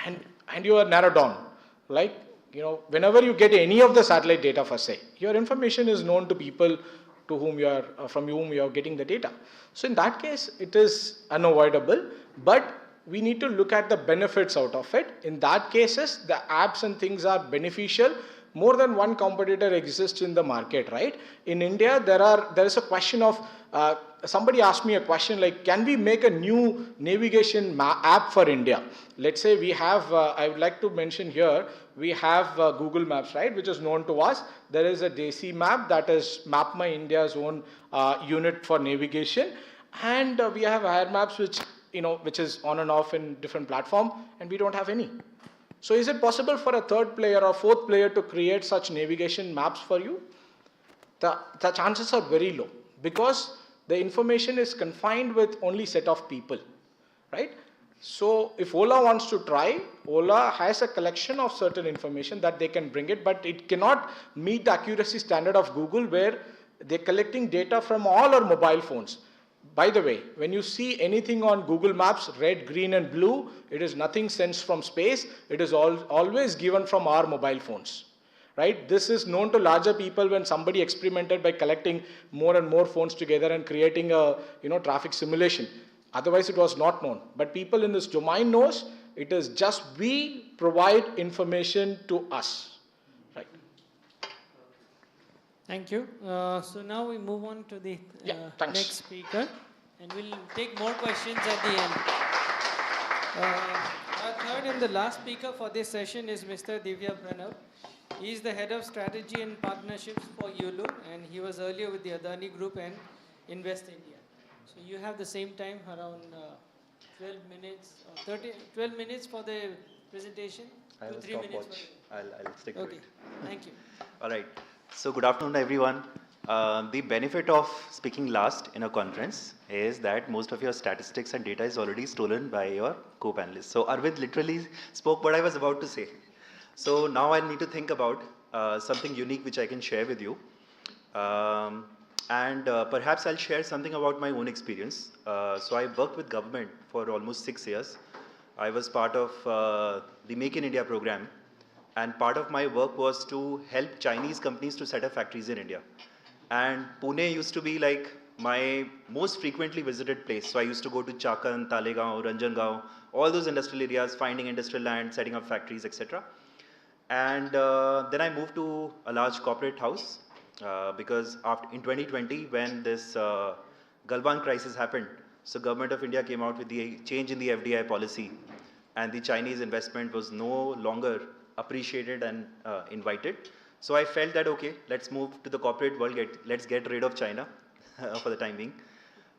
A: and you are narrowed down, like, whenever you get any of the satellite data for say, your information is known to people to whom you are, from whom you are getting the data. So in that case, it is unavoidable, but we need to look at the benefits out of it. In that cases, the apps and things are beneficial. More than one competitor exists in the market, right? In India, there is a question of, somebody asked me a question like, can we make a new navigation app for India? Let's say we have, I would like to mention here, we have Google Maps, right, which is known to us. There is a Desi map, that is Map My India's own unit for navigation. And we have Air Maps, which is on and off in different platform, and we don't have any. So is it possible for a third player or fourth player to create such navigation maps for you? The chances are very low, because the information is confined with only set of people, right? So if Ola wants to try, Ola has a collection of certain information that they can bring it, but it cannot meet the accuracy standard of Google, where they're collecting data from all our mobile phones. By the way, when you see anything on Google Maps, red, green and blue, it is nothing sensed from space. It is always given from our mobile phones, right? This is known to larger people when somebody experimented by collecting more and more phones together and creating a traffic simulation. Otherwise, it was not known. But people in this domain knows it is just we provide information to us, right?
B: Thank you. So now we move on to the next speaker, and we'll take more questions at the end. Our third and the last speaker for this session is Mr. Divya Pranav. He is the head of strategy and partnerships for Yulu, and he was earlier with the Adani Group and Invest India. So you have the same time, around 12 minutes, 12 minutes for the presentation.
F: I have a
B: 3 minutes.
F: stopwatch. I'll stick to
B: Okay,
F: it.
B: thank you.
F: All right. So good afternoon, everyone. The benefit of speaking last in a conference is that most of your statistics and data is already stolen by your co-panelists. So Arvind literally spoke what I was about to say. So now I need to think about something unique which I can share with you. And perhaps I'll share something about my own experience. So I worked with government for almost 6 years. I was part of the Make in India program, and part of my work was to help Chinese companies to set up factories in India. And Pune used to be like my most frequently visited place. So I used to go to Chakan, Talegaon, Ranjangaon, all those industrial areas, finding industrial land, setting up factories, etc. And then I moved to a large corporate house because in 2020, when this Galwan crisis happened, so government of India came out with the change in the FDI policy, and the Chinese investment was no longer appreciated and invited. So I felt that, okay, let's move to the corporate world, let's get rid of China for the time being.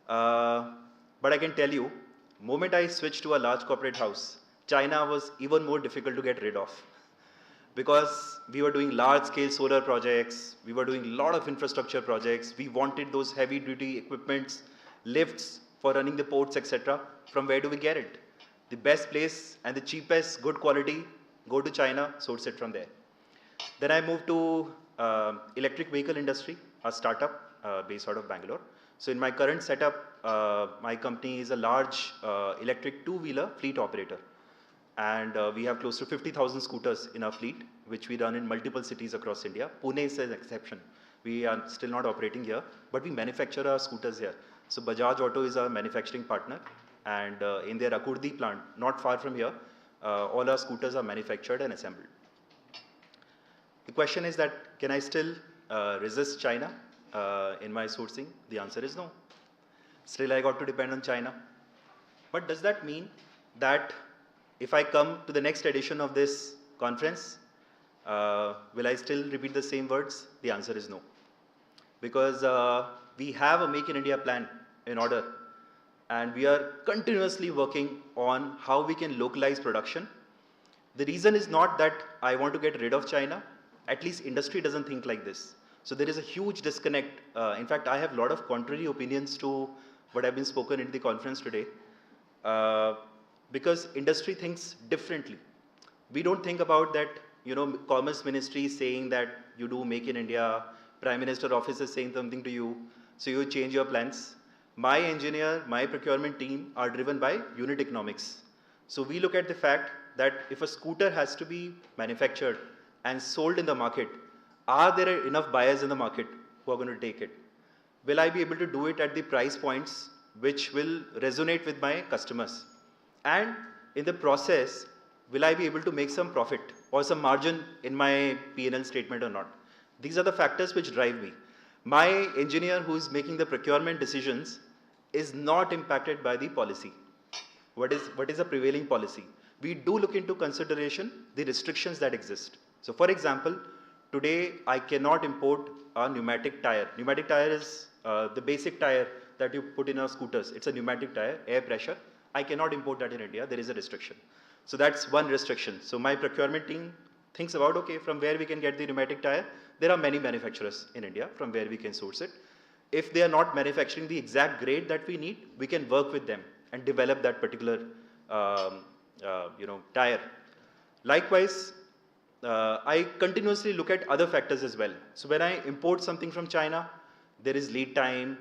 F: But I can tell you, moment I switched to a large corporate house, China was even more difficult to get rid of, because we were doing large scale solar projects, we were doing a lot of infrastructure projects, we wanted those heavy duty equipments, lifts for running the ports, etc. From where do we get it? The best place and the cheapest, good quality, go to China, source it from there. Then I moved to electric vehicle industry, a startup based out of Bangalore. So in my current setup, my company is a large electric two-wheeler fleet operator. And we have close to 50,000 scooters in our fleet, which we run in multiple cities across India. Pune is an exception. We are still not operating here, but we manufacture our scooters here. So Bajaj Auto is our manufacturing partner, and in their Akurdi plant, not far from here, all our scooters are manufactured and assembled. The question is that, can I still resist China in my sourcing? The answer is no. Still I got to depend on China. But does that mean that if I come to the next edition of this conference, will I still repeat the same words? The answer is no. Because we have a Make in India plan in order, and we are continuously working on how we can localize production. The reason is not that I want to get rid of China. At least industry doesn't think like this. So there is a huge disconnect. In fact, I have a lot of contrary opinions to what have been spoken in the conference today. Because industry thinks differently. We don't think about that, Commerce Ministry is saying that you do Make in India, Prime Minister office is saying something to you, so you change your plans. My engineer, my procurement team are driven by unit economics. So we look at the fact that if a scooter has to be manufactured and sold in the market, are there enough buyers in the market who are going to take it? Will I be able to do it at the price points which will resonate with my customers? And in the process, will I be able to make some profit or some margin in my P&L statement or not? These are the factors which drive me. My engineer who is making the procurement decisions is not impacted by the policy. What is the prevailing policy? We do look into consideration the restrictions that exist. So for example, today I cannot import a pneumatic tire. Pneumatic tire is the basic tire that you put in our scooters. It's a pneumatic tire, air pressure. I cannot import that in India. There is a restriction. So that's one restriction. So my procurement team thinks about, okay, from where we can get the pneumatic tire. There are many manufacturers in India from where we can source it. If they are not manufacturing the exact grade that we need, we can work with them and develop that particular tire. Likewise, I continuously look at other factors as well. So when I import something from China, there is lead time,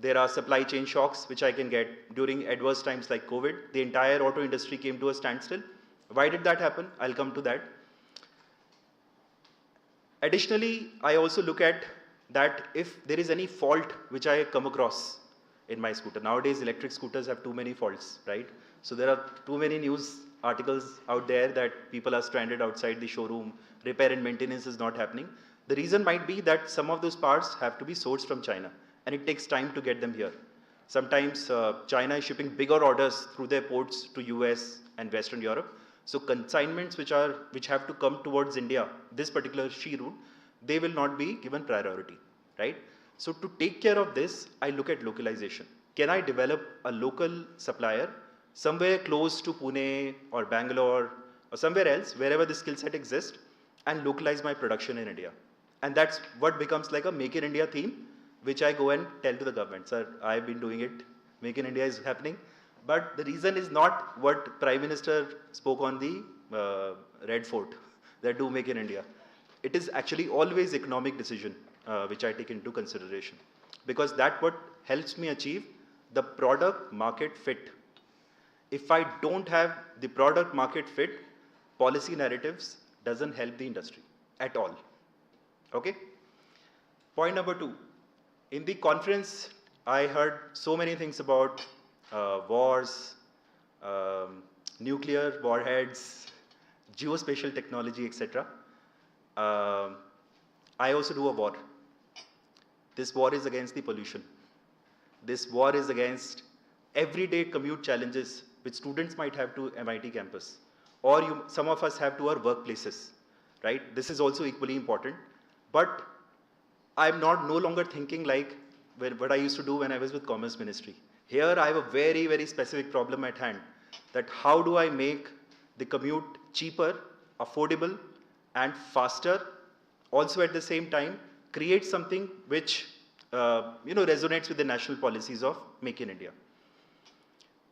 F: there are supply chain shocks which I can get during adverse times like COVID. The entire auto industry came to a standstill. Why did that happen? I'll come to that. Additionally, I also look at that if there is any fault which I come across in my scooter. Nowadays, electric scooters have too many faults, right? So there are too many news articles out there that people are stranded outside the showroom, repair and maintenance is not happening. The reason might be that some of those parts have to be sourced from China, and it takes time to get them here. Sometimes China is shipping bigger orders through their ports to US and Western Europe. So consignments which have to come towards India, this particular she route, they will not be given priority, right? So to take care of this, I look at localization. Can I develop a local supplier somewhere close to Pune or Bangalore or somewhere else, wherever the skill set exists, and localize my production in India. And that's what becomes like a Make in India theme, which I go and tell to the government, sir, I've been doing it, Make in India is happening. But the reason is not what Prime Minister spoke on the Red Fort, that do Make in India. It is actually always economic decision, which I take into consideration. Because that what helps me achieve the product market fit. If I don't have the product market fit, policy narratives doesn't help the industry at all. Okay? Point number 2. In the conference, I heard so many things about wars, nuclear warheads, geospatial technology, etc. I also do a war. This war is against the pollution. This war is against everyday commute challenges which students might have to MIT campus, or some of us have to our workplaces, right? This is also equally important. But I'm no longer thinking like what I used to do when I was with Commerce Ministry. Here I have a very, very specific problem at hand, that how do I make the commute cheaper, affordable, and faster, also at the same time create something which resonates with the national policies of Make in India.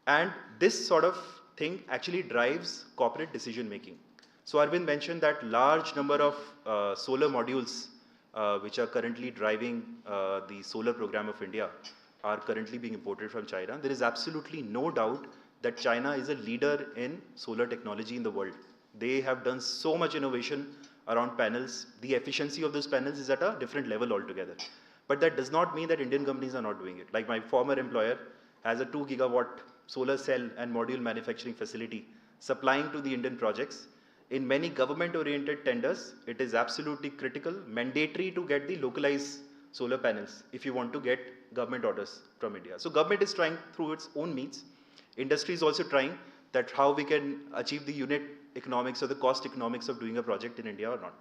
F: And this sort of thing actually drives corporate decision making. So Arvind mentioned that large number of solar modules which are currently driving the solar program of India are currently being imported from China. There is absolutely no doubt that China is a leader in solar technology in the world. They have done so much innovation around panels. The efficiency of those panels is at a different level altogether. But that does not mean that Indian companies are not doing it. Like my former employer has a 2 gigawatt solar cell and module manufacturing facility supplying to the Indian projects. In many government-oriented tenders, it is absolutely critical, mandatory to get the localized solar panels if you want to get government orders from India. So government is trying through its own means. Industry is also trying that how we can achieve the unit economics or the cost economics of doing a project in India or not.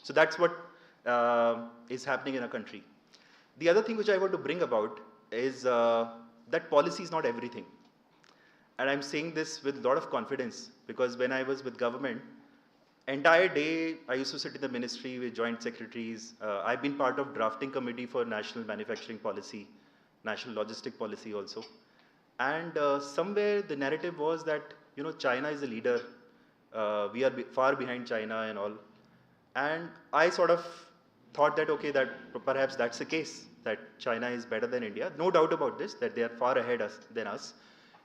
F: So that's what is happening in our country. The other thing which I want to bring about is that policy is not everything. And I'm saying this with a lot of confidence because when I was with government, entire day I used to sit in the ministry with joint secretaries. I've been part of drafting committee for national manufacturing policy, national logistic policy also. And somewhere the narrative was that, China is a leader. We are far behind China and all. And I sort of thought that, okay, that perhaps that's the case, that China is better than India. No doubt about this, that they are far ahead than us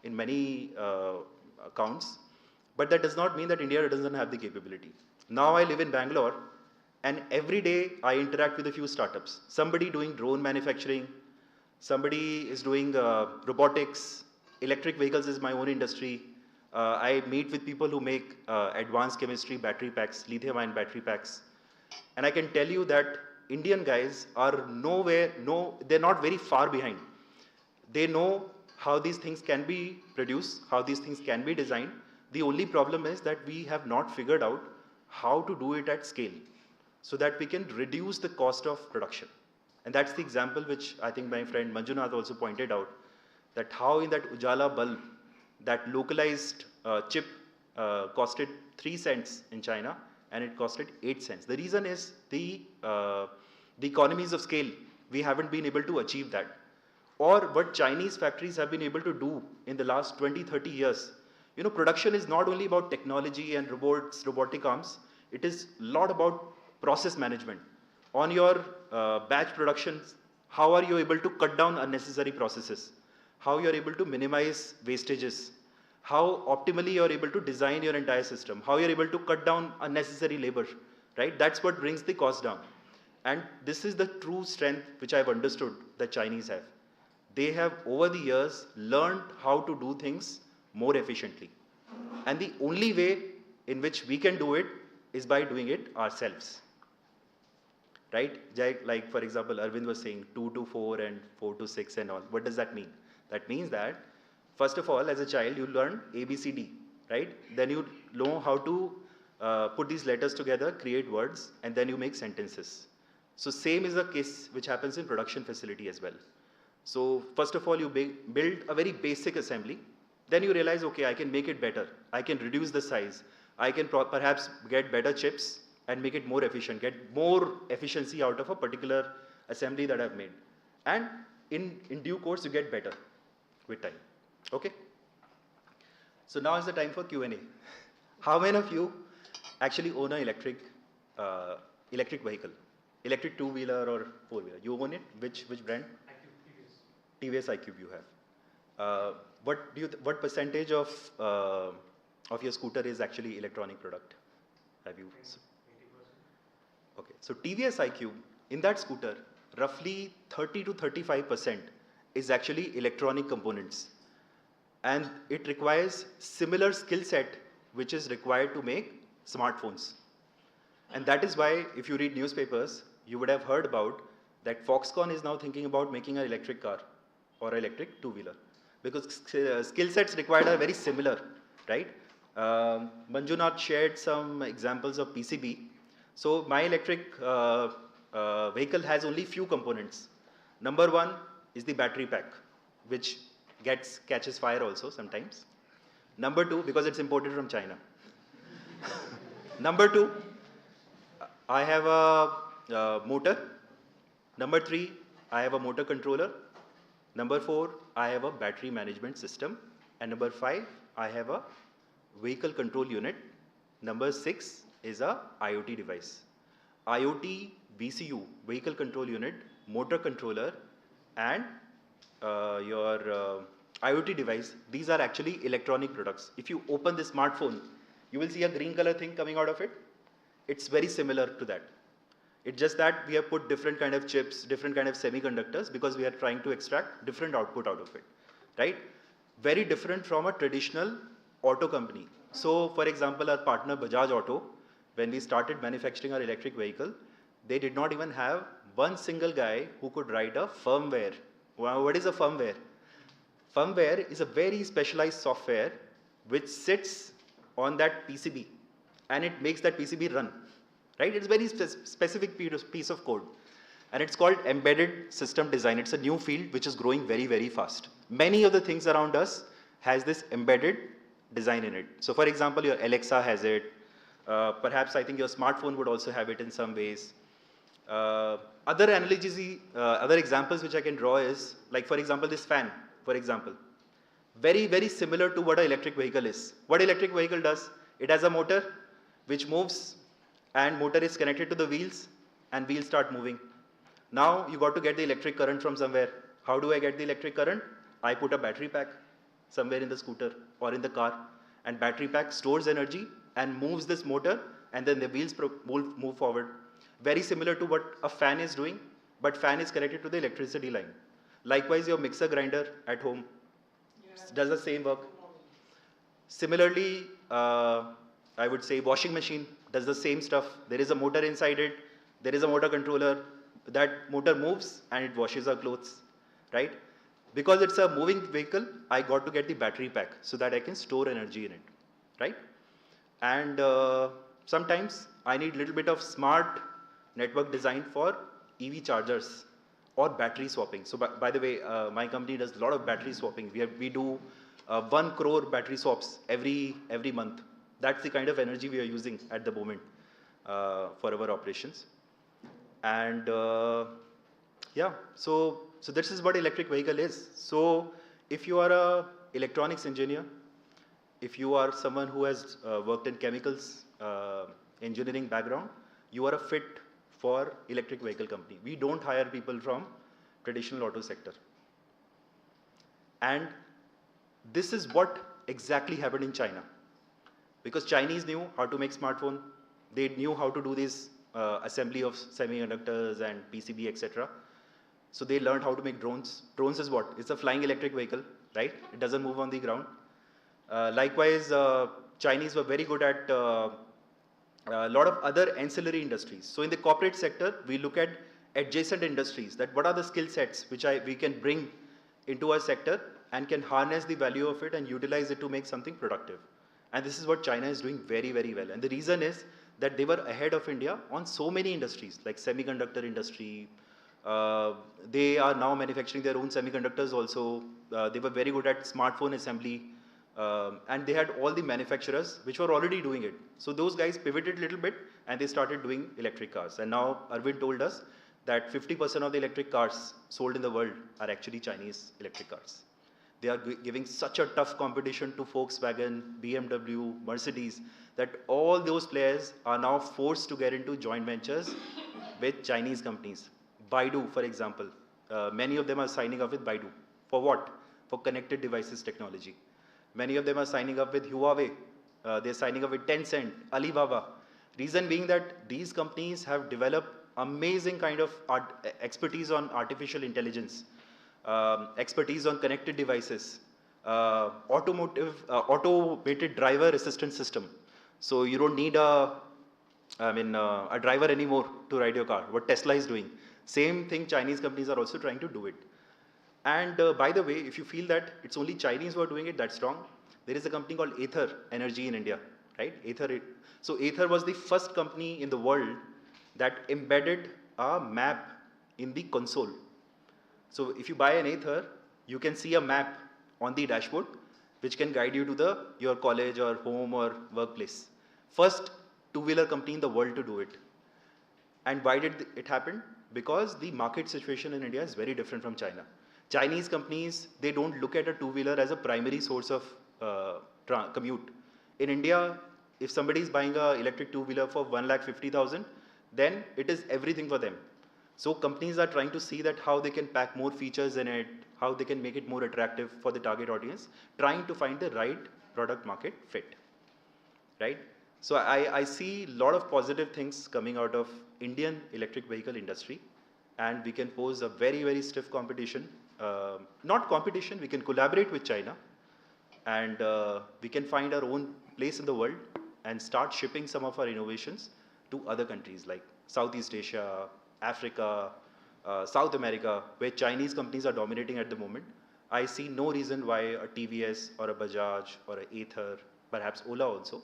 F: in many accounts. But that does not mean that India doesn't have the capability. Now I live in Bangalore, and every day I interact with a few startups. Somebody doing drone manufacturing, somebody is doing robotics, electric vehicles is my own industry. I meet with people who make advanced chemistry battery packs, lithium-ion battery packs. And I can tell you that Indian guys are they're not very far behind. They know how these things can be produced, how these things can be designed. The only problem is that we have not figured out how to do it at scale so that we can reduce the cost of production. And that's the example which I think my friend Manjunath also pointed out, that how in that Ujala bulb, that localized chip costed 3 cents in China and it costed 8 cents. The reason is the economies of scale. We haven't been able to achieve that. Or what Chinese factories have been able to do in the last 20, 30 years. Production is not only about technology and robots, robotic arms. It is a lot about process management. On your batch productions, how are you able to cut down unnecessary processes? How you are able to minimize wastages? How optimally you are able to design your entire system? How you are able to cut down unnecessary labor, right? That's what brings the cost down. And this is the true strength which I've understood that Chinese have. They have over the years learned how to do things more efficiently. And the only way in which we can do it is by doing it ourselves. Right? Like for example, Arvind was saying 2 to 4 and 4 to 6 and all. What does that mean? That means that, first of all, as a child, you learn ABCD, right? Then you know how to put these letters together, create words, and then you make sentences. So same is the case which happens in production facility as well. So first of all, you build a very basic assembly. Then you realize, okay, I can make it better. I can reduce the size. I can perhaps get better chips and make it more efficient, get more efficiency out of a particular assembly that I've made. And in due course, you get better with time. Okay? So now is the time for Q&A. How many of you actually own an electric vehicle? Electric two-wheeler or four-wheeler? You own it? Which brand? TVS iQube you have. What percentage of your scooter is actually electronic product? Have you? 80%. Okay, so TVS iQube, in that scooter, roughly 30 to 35% is actually electronic components. And it requires similar skill set which is required to make smartphones. And that is why, if you read newspapers, you would have heard about that Foxconn is now thinking about making an electric car or electric two-wheeler. Because skill sets required are very similar, right? Manjunath shared some examples of PCB. So my electric vehicle has only few components. Number one is the battery pack, which catches fire also sometimes. Number two, because it's imported from China. Number two, I have a motor. Number three, I have a motor controller. Number four, I have a battery management system. And number five, I have a vehicle control unit. Number six is a IoT device. IoT, VCU, vehicle control unit, motor controller, and your IoT device, these are actually electronic products. If you open the smartphone, you will see a green color thing coming out of it. It's very similar to that. It's just that we have put different kind of chips, different kind of semiconductors because we are trying to extract different output out of it, right? Very different from a traditional auto company. So, for example, our partner Bajaj Auto, when we started manufacturing our electric vehicle, they did not even have one single guy who could write a firmware. What is a firmware? Firmware is a very specialized software which sits on that PCB and it makes that PCB run, right? It's a very specific piece of code. And it's called embedded system design. It's a new field which is growing very, very fast. Many of the things around us has this embedded design in it. So for example, your Alexa has it. Perhaps I think your smartphone would also have it in some ways. Other analogies, other examples which I can draw is, like for example, this fan, for example. Very, very similar to what an electric vehicle is. What electric vehicle does? It has a motor which moves and motor is connected to the wheels and wheels start moving. Now you got to get the electric current from somewhere. How do I get the electric current? I put a battery pack somewhere in the scooter or in the car, and battery pack stores energy and moves this motor, and then the wheels move forward. Very similar to what a fan is doing, but fan is connected to the electricity line. Likewise, your mixer grinder at home does the same work. Similarly, I would say washing machine does the same stuff. There is a motor inside it. There is a motor controller. That motor moves and it washes our clothes, right? Because it's a moving vehicle, I got to get the battery pack so that I can store energy in it, right? And sometimes I need a little bit of smart network design for EV chargers or battery swapping. So by the way, my company does a lot of battery swapping. We do 1 crore battery swaps every month. That's the kind of energy we are using at the moment for our operations. And yeah, so this is what electric vehicle is. So if you are a electronics engineer, if you are someone who has worked in chemicals engineering background, you are a fit for electric vehicle company. We don't hire people from traditional auto sector. And this is what exactly happened in China. Because Chinese knew how to make smartphone, they knew how to do this assembly of semiconductors and PCB, etc. So they learned how to make drones. Drones is what? It's a flying electric vehicle, right? It doesn't move on the ground. Likewise, Chinese were very good at a lot of other ancillary industries. So in the corporate sector, we look at adjacent industries, that what are the skill sets which we can bring into our sector and can harness the value of it and utilize it to make something productive. And this is what China is doing very, very well. And the reason is that they were ahead of India on so many industries, like semiconductor industry. They are now manufacturing their own semiconductors also. They were very good at smartphone assembly. And they had all the manufacturers which were already doing it. So those guys pivoted a little bit and they started doing electric cars. And now Arvind told us that 50% of the electric cars sold in the world are actually Chinese electric cars. They are giving such a tough competition to Volkswagen, BMW, Mercedes, that all those players are now forced to get into joint ventures with Chinese companies. Baidu, for example, many of them are signing up with Baidu. For what? For connected devices technology. Many of them are signing up with Huawei. They're signing up with Tencent, Alibaba. Reason being that these companies have developed amazing kind of expertise on artificial intelligence, expertise on connected devices, automated driver assistance system. So you don't need a driver anymore to ride your car. What Tesla is doing. Same thing Chinese companies are also trying to do it. And by the way, if you feel that it's only Chinese who are doing it, that's wrong. There is a company called Ather Energy in India, right? So Ather was the first company in the world that embedded a map in the console. So if you buy an Ather, you can see a map on the dashboard which can guide you to your college or home or workplace. First two-wheeler company in the world to do it. And why did it happen? Because the market situation in India is very different from China. Chinese companies, they don't look at a two-wheeler as a primary source of commute. In India, if somebody is buying an electric two-wheeler for 1,50,000, then it is everything for them. So companies are trying to see that how they can pack more features in it, how they can make it more attractive for the target audience, trying to find the right product market fit, right? So I see a lot of positive things coming out of Indian electric vehicle industry, and we can pose a very, very stiff competition. Not competition, we can collaborate with China, and we can find our own place in the world and start shipping some of our innovations to other countries like Southeast Asia, Africa, South America, where Chinese companies are dominating at the moment. I see no reason why a TVS or a Bajaj or a Ather, perhaps Ola also,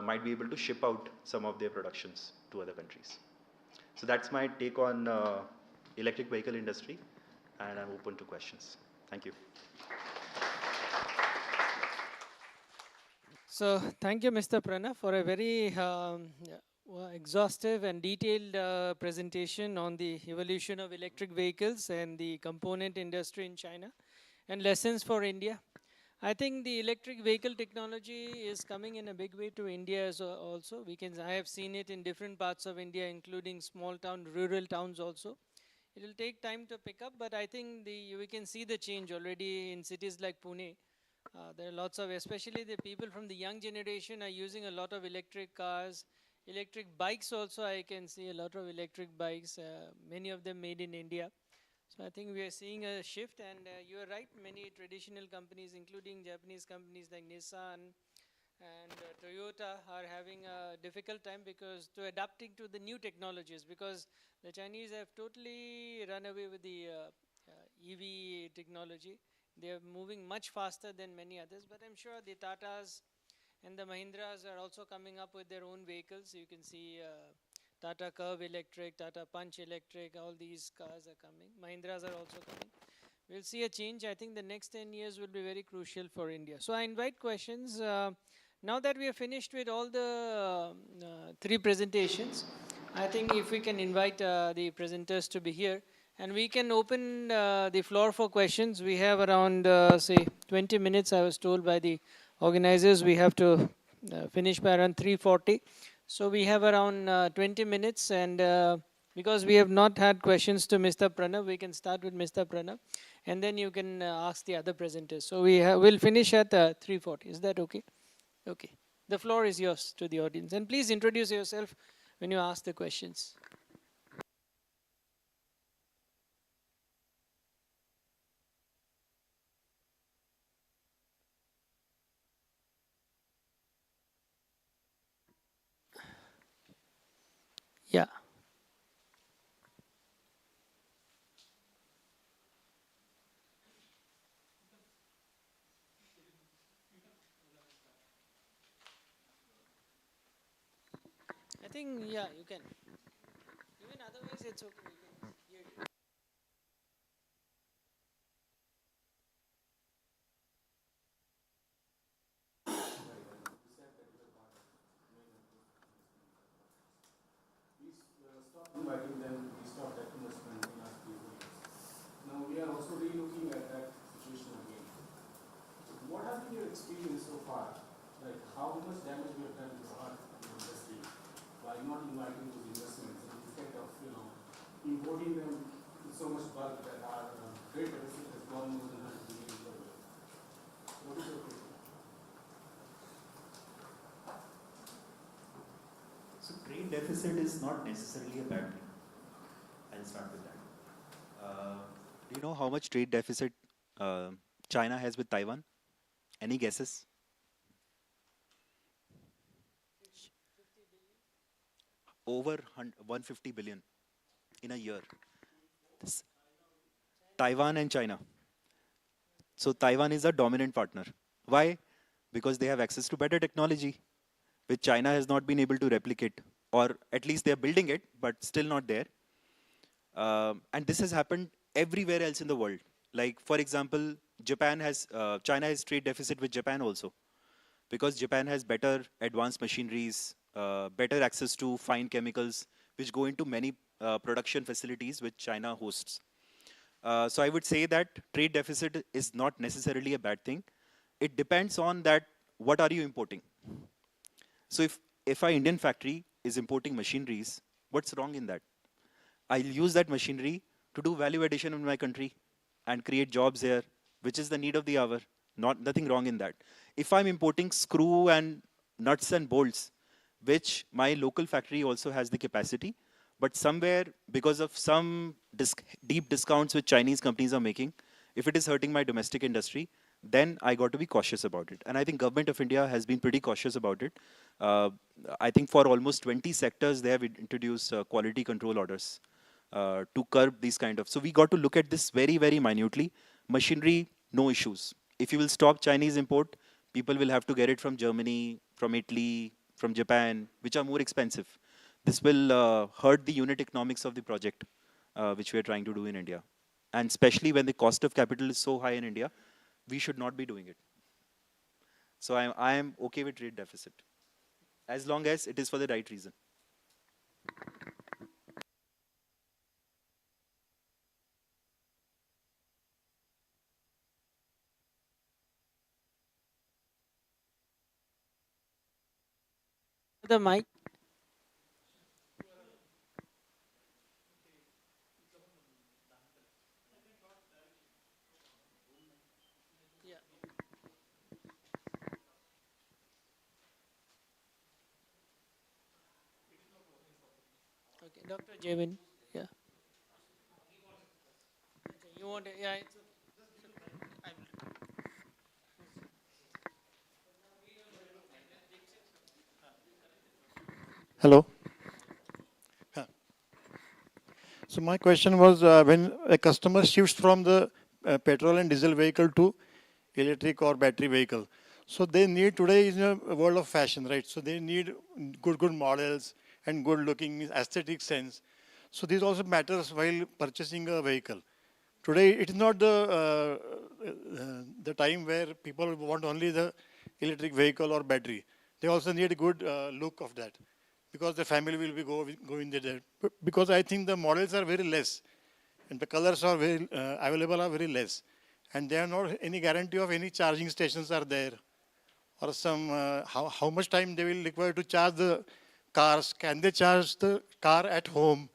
F: might be able to ship out some of their productions to other countries. So that's my take on electric vehicle industry, and I'm open to questions. Thank you.
B: So thank you, Mr. Pranav, for a very exhaustive and detailed presentation on the evolution of electric vehicles and the component industry in China and lessons for India. I think the electric vehicle technology is coming in a big way to India also. I have seen it in different parts of India, including small town, rural towns also. It will take time to pick up, but I think we can see the change already in cities like Pune. There are lots of, especially the people from the young generation are using a lot of electric cars, electric bikes also. I can see a lot of electric bikes, many of them made in India. So I think we are seeing a shift, and you are right, many traditional companies, including Japanese companies like Nissan and Toyota, are having a difficult time because to adapting to the new technologies, because the Chinese have totally run away with the EV technology. They are moving much faster than many others, but I'm sure the Tatas and the Mahindras are also coming up with their own vehicles. You can see Tata Curve Electric, Tata Punch Electric, all these cars are coming. Mahindras are also coming. We'll see a change. I think the next 10 years will be very crucial for India. So I invite questions. Now that we are finished with all the three presentations, I think if we can invite the presenters to be here, and we can open the floor for questions. We have around, say, 20 minutes. I was told by the organizers we have to finish by around 3:40. So we have around 20 minutes, and because we have not had questions to Mr. Pranav, we can start with Mr. Pranav, and then you can ask the other presenters. So we'll finish at 3:40. Is that okay? Okay. The floor is yours to the audience. And please introduce yourself when you ask the questions. Yeah. I think, yeah, you can. Even otherwise, it's okay. You can hear you.
A: stopped inviting them, we stopped that investment in last 3 4 years. Now we are also re-looking at that situation again. So what has been your experience so far? Like how much damage we have done to our industry by not inviting those investments and instead of importing them in so much bulk that our trade deficit has gone more than 100 billion dollars. What is your opinion?
F: So trade deficit is not necessarily a bad thing. I'll start with that. Do you know how much trade deficit uh, China has with Taiwan? Any guesses? Over 150 billion in a year. This- Taiwan and China. So Taiwan is a dominant partner. Why? Because they have access to better technology, which China has not been able to replicate, or at least they're building it, but still not there. And this has happened everywhere else in the world. Like, for example, China has trade deficit with Japan also, because Japan has better advanced machineries, better access to fine chemicals, which go into many production facilities which China hosts. So I would say that trade deficit is not necessarily a bad thing. It depends on that what are you importing. So if our Indian factory is importing machineries, what's wrong in that? I'll use that machinery to do value addition in my country and create jobs here, which is the need of the hour. Nothing wrong in that. If I'm importing screw and nuts and bolts, which my local factory also has the capacity, but somewhere because of some deep discounts which Chinese companies are making, if it is hurting my domestic industry, then I got to be cautious about it. And I think government of India has been pretty cautious about it. Uh, I think for almost 20 sectors, they have introduced quality control orders to curb these kind of. So we got to look at this very, very minutely. Machinery, no issues. If you will stop Chinese import, people will have to get it from Germany, from Italy, from Japan, which are more expensive. This will hurt the unit economics of the project, which we are trying to do in India. And especially when the cost of capital is so high in India, we should not be doing it. So I am okay with trade deficit, as long as it is for the right reason.
B: The mic. Yeah. Okay, Dr. Javin. Yeah. Okay, you want? Yeah. It's okay. I will.
G: Hello. Huh. So my question was when a customer shifts from the petrol and diesel vehicle to electric or battery vehicle, so they need today is a world of fashion, right? So they need good models and good looking aesthetic sense. So this also matters while purchasing a vehicle. Today it is not the time where people want only the electric vehicle or battery. They also need a good look of that, because the family will be going there. Because I think the models are very less and the colors are very available are very less, and there are not any guarantee of any charging stations are there, or some how much time they will require to charge the cars. Can they charge the car at home?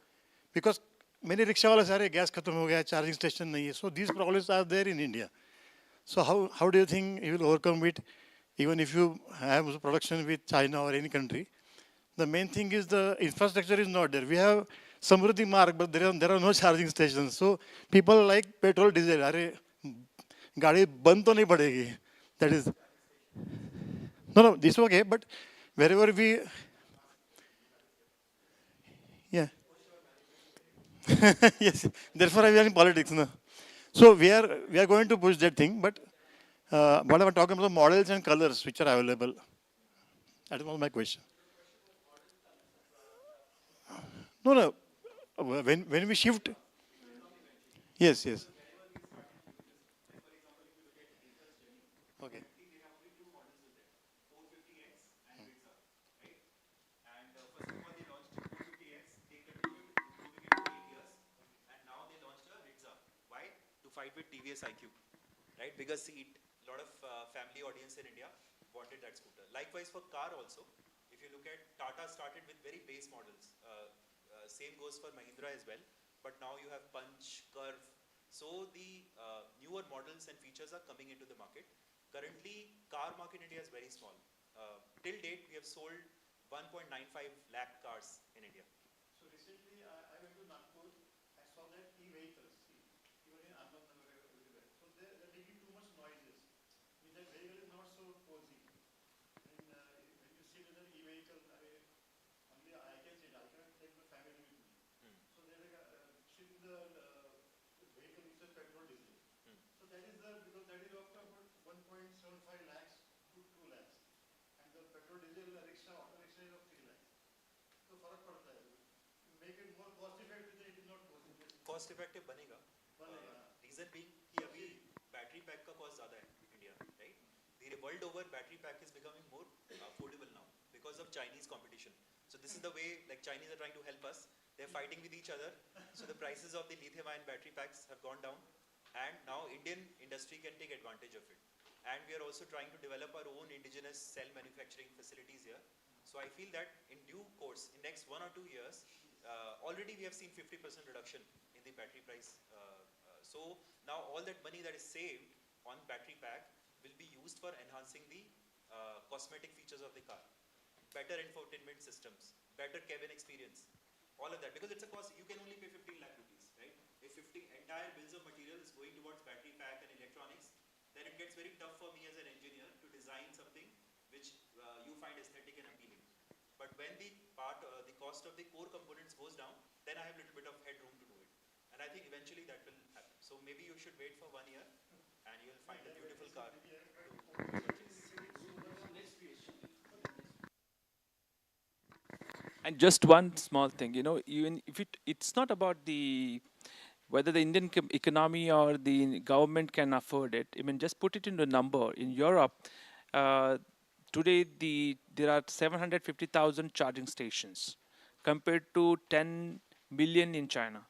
G: Because many rickshaw wala sare gas khatam ho gaya, charging station nahi hai. So these problems are there in India. So how do you think you will overcome it, even if you have production with China or any country? The main thing is the infrastructure is not there. We have Samruddhi Marg, but there are no charging stations. So people like petrol, diesel. Are गाड़ी बंद तो नहीं पड़ेगी. That is no. This is okay, but wherever we, yeah, yes. Therefore, I are in politics, no. So we are going to push that thing, but what I'm talking about models and colors which are available. That was my question. No, no. When we shift, yes, yes. Okay.
F: fight with TVS IQ, right? Bigger seat, a lot of family audience in India wanted that scooter. Likewise for car also, if you look at Tata started with very base models. Same goes for Mahindra as well, but now you have Punch, Curve. So the newer models and features are coming into the market. Currently, car market in India is very small. Till date, we have sold 1.95 lakh cars in India.
G: So recently, I went to Nagpur. I saw that e-vehicles, even in Ahmednagar, everywhere. So they're making too much noises. I mean, that vehicle is not so cozy. And when you sit in an e-vehicle, only I can sit. I cannot take my family with me. So they're like, sit in the vehicle which is petrol diesel. So that is because that is up to about 1.75 lakhs to 2 lakhs. And the petrol diesel rickshaw, auto rickshaw is of 3 lakhs. So फर्क पड़ता है. Make it more cost effective, then it is not cost effective.
F: Cost effective बनेगा. Reason being कि अभी battery pack का cost ज़्यादा है India, right? The world over battery pack is becoming more affordable now because of Chinese competition. So this is the way like Chinese are trying to help us. They're fighting with each other. So the prices of the lithium-ion battery packs have gone down, and now Indian industry can take advantage of it. And we are also trying to develop our own indigenous cell manufacturing facilities here. So I feel that in due course, in next 1 or 2 years, already we have seen 50% reduction in the battery price. So now all that money that is saved on battery pack will be used for enhancing the cosmetic features of the car. Better infotainment systems, better cabin experience, all of that. Because it's a cost, you can only pay 15 lakh rupees, right? If 50 entire bills of material is going towards battery pack and electronics, then it gets very tough for me as an engineer to design something which you find aesthetic and appealing. But when the cost of the core components goes down, then I have a little bit of headroom to do it. And I think eventually that will happen. So maybe you should wait for 1 year and you will find a beautiful car to purchase.
C: And just one small thing, you know, even if it's not about the whether the Indian economy or the government can afford it. I mean, just put it into a number. In Europe, uh, today there are 750,000 charging stations compared to 10 million in China.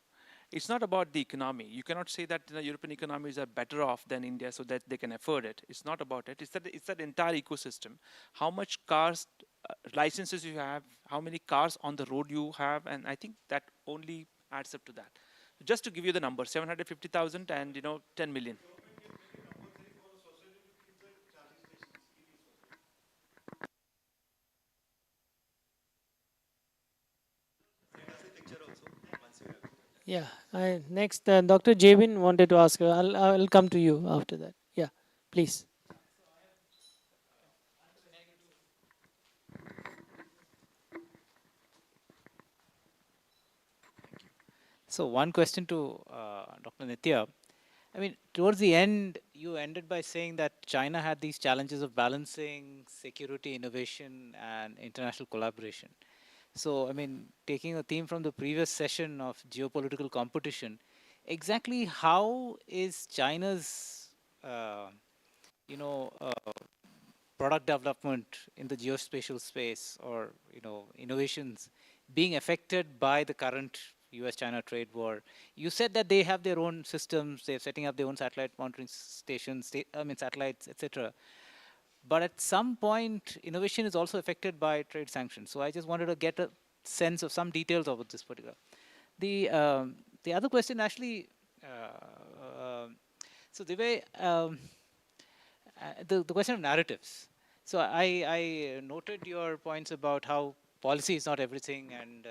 C: It's not about the economy. You cannot say that the European economies are better off than India so that they can afford it. It's not about it. It's that entire ecosystem. How much cars, licenses you have, how many cars on the road you have, and I think that only adds up to that. Just to give you the number, 750,000 and 10 million.
F: Send us a picture also once you have it.
B: Yeah. Next, Dr. Jabin wanted to ask. I'll come to you after that. Yeah, please.
H: So one question to Dr. Nitya. I mean, towards the end, you ended by saying that China had these challenges of balancing security, innovation, and international collaboration. So, I mean, taking a theme from the previous session of geopolitical competition, exactly how is China's, uh, you know, uh, product development in the geospatial space or innovations being affected by the current US-China trade war? You said that they have their own systems, they're setting up their own satellite monitoring stations, satellites, etc. But at some point, innovation is also affected by trade sanctions. So I just wanted to get a sense of some details about this particular. The other question actually, so the way the question of narratives. So I noted your points about how policy is not everything, and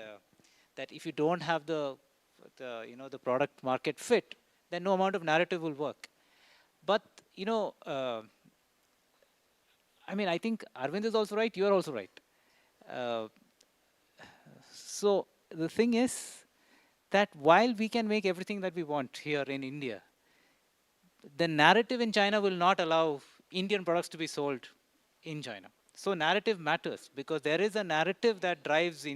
H: that if you don't have the product market fit, then no amount of narrative will work. But I mean, I think Arvind is also right. You are also right. Uh, so the thing is that while we can make everything that we want here in India, the narrative in China will not allow Indian products to be sold in China. So narrative matters because there is a narrative that drives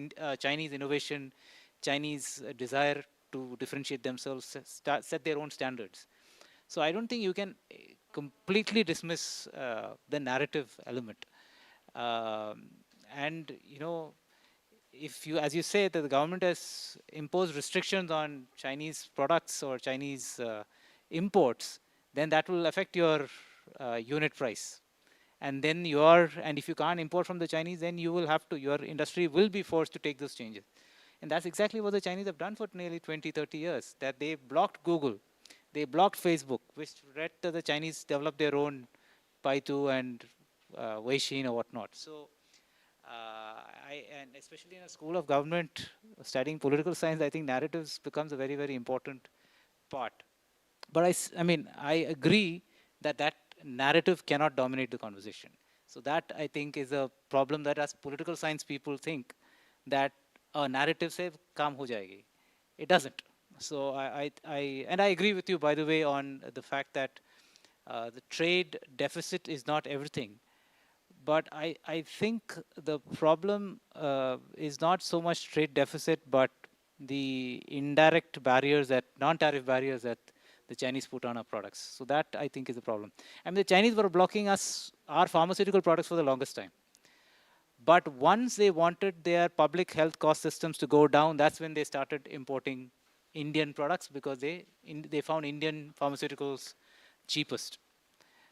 H: Chinese innovation, Chinese desire to differentiate themselves, set their own standards. So I don't think you can completely dismiss the narrative element. Um, and if you, as you say, that the government has imposed restrictions on Chinese products or Chinese imports, then that will affect your unit price. And then and if you can't import from the Chinese, then you will have to, your industry will be forced to take those changes. And that's exactly what the Chinese have done for nearly 20, 30 years, that they blocked Google, they blocked Facebook, which led to the Chinese develop their own Baidu and Weixin or whatnot. So, and especially in a school of government studying political science, I think narratives becomes a very, very important part. But I mean, I agree that that narrative cannot dominate the conversation. So that, I think, is a problem that as political science people think that a narrative says, "Kaam ho jayegi." It doesn't. So and I agree with you, by the way, on the fact that the trade deficit is not everything. But I think the problem is not so much trade deficit, but the indirect barriers, that non-tariff barriers that the Chinese put on our products. So that, I think, is a problem. I mean, the Chinese were blocking our pharmaceutical products for the longest time. But once they wanted their public health cost systems to go down, that's when they started importing Indian products, because they found Indian pharmaceuticals cheapest.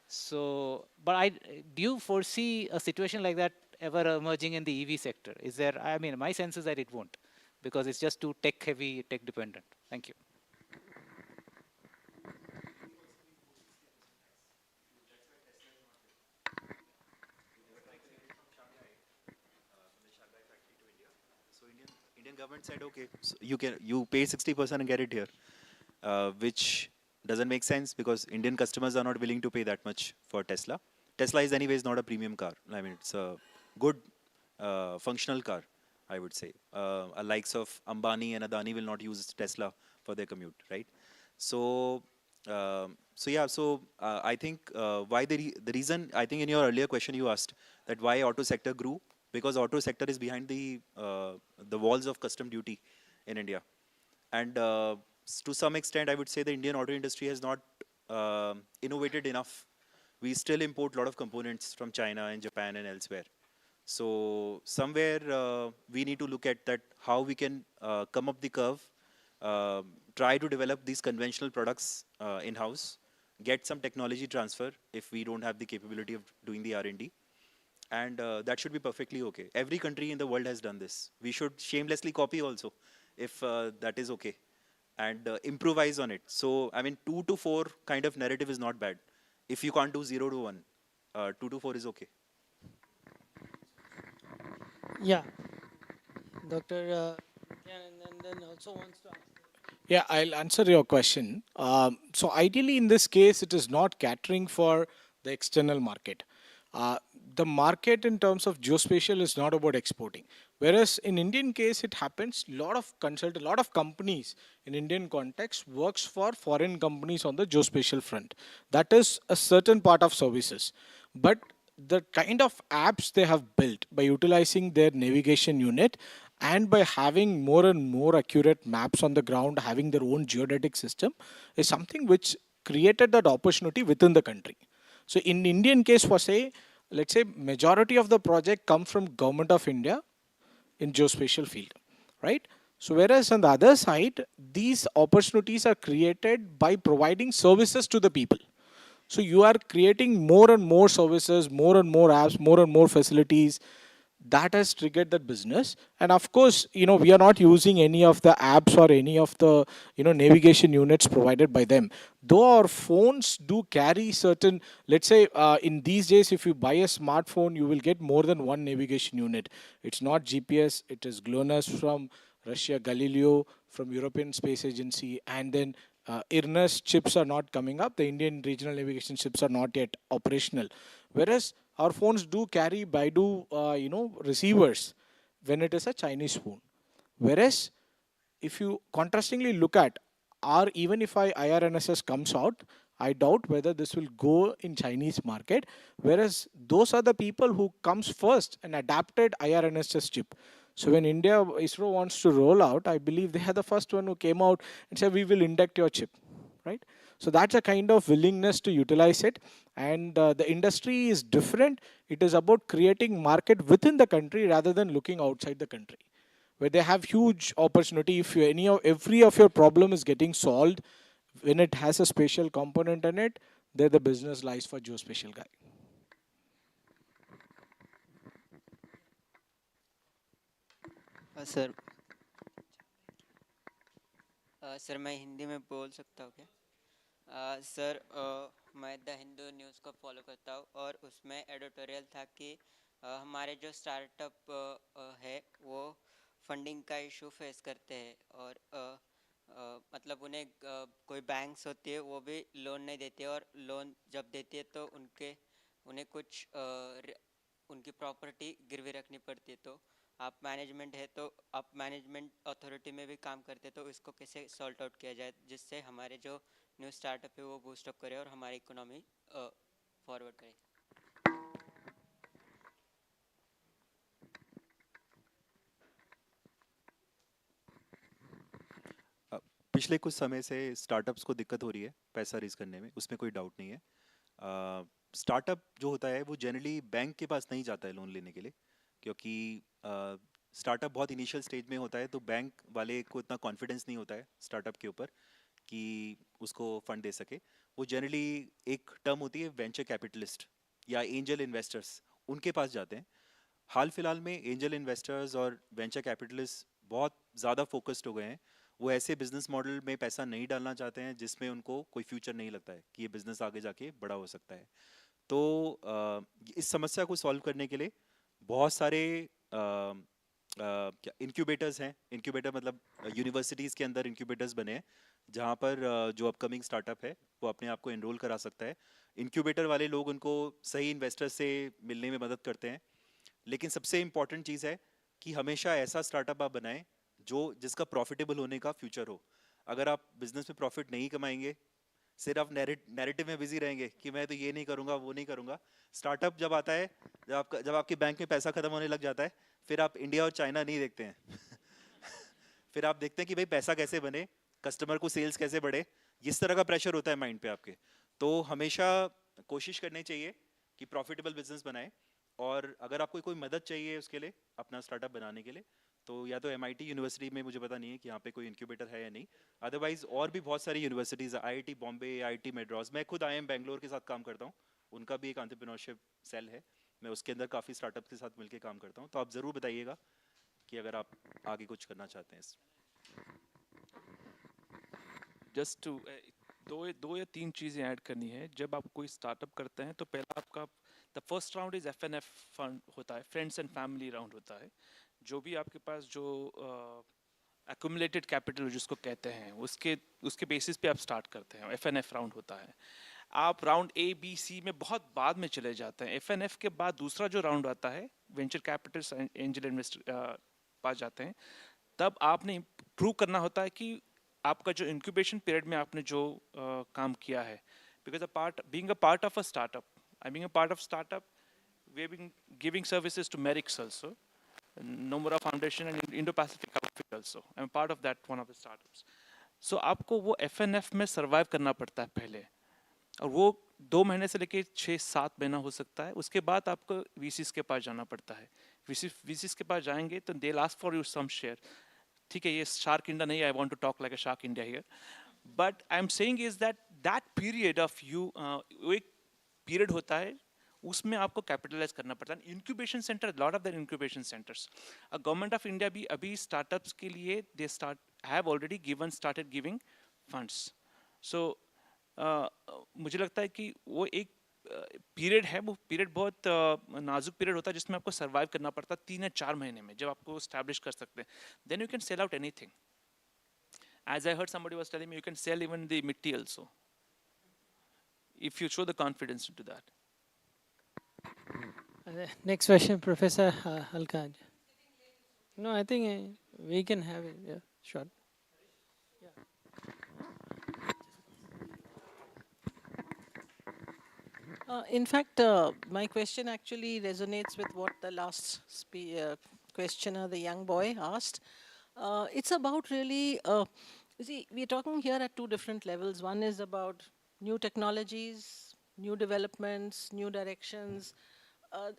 H: So, but do you foresee a situation like that ever emerging in the EV sector? Is there, I mean, my sense is that it won't, because it's just too tech heavy, tech dependent. Thank you.
F: So Indian government said, okay, so you pay 60% and get it here, which doesn't make sense because Indian customers are not willing to pay that much for Tesla. Tesla is anyways not a premium car. I mean, it's a good functional car, I would say. Likes of Ambani and Adani will not use Tesla for their commute, right? So, I think why the reason, I think in your earlier question you asked that why auto sector grew, because auto sector is behind the walls of custom duty in India. And to some extent, I would say the Indian auto industry has not innovated enough. We still import a lot of components from China and Japan and elsewhere. So somewhere we need to look at that, how we can come up the curve, try to develop these conventional products in-house, get some technology transfer if we don't have the capability of doing the R&D. And that should be perfectly okay. Every country in the world has done this. We should shamelessly copy also, if that is okay, and improvise on it. So, I mean, 2 to 4 kind of narrative is not bad. If you can't do 0 to 1, 2 to 4 is okay.
B: Yeah. Dr. and then also wants to answer.
A: Yeah, I'll answer your question. So ideally, in this case, it is not catering for the external market. The market in terms of geospatial is not about exporting. Whereas in Indian case, it happens, a lot of companies in Indian context works for foreign companies on the geospatial front. That is a certain part of services. But the kind of apps they have built by utilizing their navigation unit and by having more and more accurate maps on the ground, having their own geodetic system, is something which created that opportunity within the country. So in Indian case, for say, let's say majority of the project come from Government of India in geospatial field, right? So whereas on the other side, these opportunities are created by providing services to the people. So you are creating more and more services, more and more apps, more and more facilities. That has triggered that business. And of course, we are not using any of the apps or any of the, navigation units provided by them. Though our phones do carry certain, let's say in these days, if you buy a smartphone, you will get more than one navigation unit. It's not GPS, it is GLONASS from Russia, Galileo from European Space Agency, and then IRNAS chips are not coming up. The Indian regional navigation chips are not yet operational. Whereas our phones do carry Baidu, receivers when it is a Chinese phone. Whereas if you contrastingly look at even if IRNSS comes out, I doubt whether this will go in Chinese market. Whereas those are the people who comes first and adapted IRNSS chip. So when ISRO wants to roll out, I believe they are the first one who came out and said, we will induct your chip, right? So that's a kind of willingness to utilize it. And the industry is different. It is about creating market within the country rather than looking outside the country, where they have huge opportunity. If every of your problem is getting solved when it has a spatial component in it, there the business lies for geospatial guy.
I: Sir sir मैं हिंदी में बोल सकता हूँ क्या? Sir मैं the Hindu news को follow करता हूँ और उसमें एडिटोरियल था कि हमारे जो स्टार्टअप है वो फंडिंग का इशू फेस करते हैं और मतलब उन्हें कोई बैंक्स होती है वो भी लोन नहीं देती है और लोन जब देती है तो उन्हें कुछ उनकी प्रॉपर्टी गिरवी रखनी पड़ती है। तो आप मैनेजमेंट है तो आप मैनेजमेंट अथॉरिटी में भी काम करते हैं, तो इसको कैसे सॉल्ट आउट किया जाए जिससे हमारे जो न्यू स्टार्टअप है वो बूस्टअप करे और हमारी इकोनॉमी फॉरवर्ड करे?
F: पिछले कुछ समय से स्टार्टअप्स को दिक्कत हो रही है पैसा रेज करने में, उसमें कोई डाउट नहीं है। स्टार्टअप जो होता है वो जनरली बैंक के पास नहीं जाता है लोन लेने के लिए, क्योंकि स्टार्टअप बहुत इनिशियल स्टेज में होता है, तो बैंक वाले को इतना कॉन्फिडेंस नहीं होता है स्टार्टअप के ऊपर कि उसको फंड दे सके। वो जनरली एक टर्म होती है वेंचर कैपिटलिस्ट या एंजल इन्वेस्टर्स, उनके पास जाते हैं। हाल फिलहाल में एंजल इन्वेस्टर्स और वेंचर कैपिटलिस्ट बहुत ज़्यादा फोकस्ड हो गए हैं। वो ऐसे बिजनेस मॉडल में पैसा नहीं डालना चाहते हैं जिसमें उनको कोई फ्यूचर नहीं लगता है कि ये बिजनेस आगे जाके बड़ा हो सकता है। तो इस समस्या को सॉल्व करने के लिए बहुत सारे क्या इनक्यूबेटर्स हैं। इनक्यूबेटर मतलब यूनिवर्सिटीज़ के अंदर इनक्यूबेटर्स बने हैं जहाँ पर जो अपकमिंग स्टार्टअप है वो अपने आप को एनरोल करा सकता है। इनक्यूबेटर वाले लोग उनको सही इन्वेस्टर से मिलने में मदद करते हैं। लेकिन सबसे इम्पॉर्टेंट चीज़ है कि हमेशा ऐसा स्टार्टअप आप बनाएं जो जिसका प्रॉफिटेबल होने का फ्यूचर हो। अगर आप बिजनेस में प्रॉफिट नहीं कमाएंगे, सिर्फ नैरेटिव में बिजी रहेंगे कि मैं तो ये नहीं करूंगा वो नहीं करूंगा, स्टार्टअप जब आता है, जब आपके बैंक में पैसा खत्म होने लग जाता है, फिर आप इंडिया और चाइना नहीं देखते हैं फिर आप देखते हैं कि भाई पैसा कैसे बने, कस्टमर को सेल्स कैसे बढ़े, इस तरह का प्रेशर होता है माइंड पे आपके। तो हमेशा कोशिश करनी चाहिए कि प्रॉफिटेबल बिजनेस बनाए। और अगर आपको कोई मदद चाहिए उसके लिए अपना स्टार्टअप बनाने के लिए, तो या तो MIT यूनिवर्सिटी में, मुझे पता नहीं है कि यहाँ पे कोई इंक्यूबेटर है या नहीं, अदरवाइज और भी बहुत सारी यूनिवर्सिटीज़ है, IIT बॉम्बे, IIT मद्रास, मैं खुद IIM बैंगलोर के साथ काम करता हूँ, उनका भी एक एंटरप्रेन्योरशिप सेल है, मैं उसके अंदर काफ़ी स्टार्टअप के साथ मिलकर काम करता हूँ। तो आप ज़रूर बताइएगा कि अगर आप आगे कुछ करना चाहते हैं।
C: जस्ट टू दो या तीन चीज़ें ऐड करनी है। जब आप कोई स्टार्टअप करते हैं तो पहला आपका the first round is FNF fund होता है, फ्रेंड्स एंड फैमिली राउंड होता है। जो भी आपके पास जो एक्यूमुलेटेड कैपिटल जिसको कहते हैं उसके उसके बेसिस पे आप स्टार्ट करते हैं, FNF राउंड होता है। आप राउंड A B C में बहुत बाद में चले जाते हैं। FNF के बाद दूसरा जो राउंड आता है वेंचर कैपिटल एंजल इन्वेस्टर पास जाते हैं। तब आपने प्रूव करना होता है कि आपका जो इंक्यूबेशन पीरियड में आपने जो काम किया है, because being a part of a startup, I being a part of startup, we have been giving services to मेरिक्स also, Nomura Foundation and Indo-Pacific Outfit also. I'm part of that one of the startups. So आपको वो FNF में survive करना पड़ता है पहले, और वो 2 महीने से लेके 6-7 महीना हो सकता है। उसके बाद आपको VCs के पास जाना पड़ता है। VCs के पास जाएंगे तो they'll ask for you some share. ठीक है, ये शार्क इंडिया नहीं, I want to talk like a shark India here. But I'm saying is that period of you, वो एक period होता है उसमें आपको कैपिटलाइज करना पड़ता है। Incubation centre, lot of the incubation centres, government of India भी अभी स्टार्टअप्स के लिए they have already started giving funds. So मुझे लगता है कि वो एक पीरियड है, वो पीरियड बहुत नाजुक पीरियड होता है जिसमें आपको सर्वाइव करना पड़ता है 3 या 4 महीने में, जब आपको स्टैब्लिश कर सकते हैं, then you can sell out anything. As I heard somebody was telling me, you can sell even the mitti also if you show the confidence into that.
B: Next question, Professor Alkaj. No, I think we can have it. Yeah, sure.
J: In fact, my question actually resonates with what the last questioner, the young boy, asked. It's about really, you see, we're talking here at 2 different levels. One is about new technologies, new developments, new directions,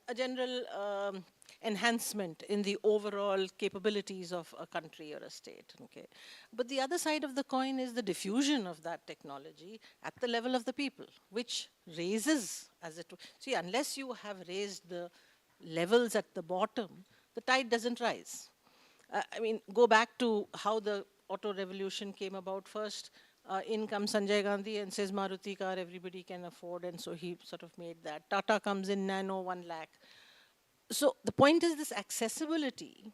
J: a general enhancement in the overall capabilities of a country or a state. Okay, but the other side of the coin is the diffusion of that technology at the level of the people, which raises, as it see, unless you have raised the levels at the bottom, the tide doesn't rise. I mean, go back to how the auto revolution came about. First, in comes Sanjay Gandhi and says Maruti car everybody can afford, and so he sort of made that. Tata comes in, Nano, 1 lakh. So the point is this accessibility,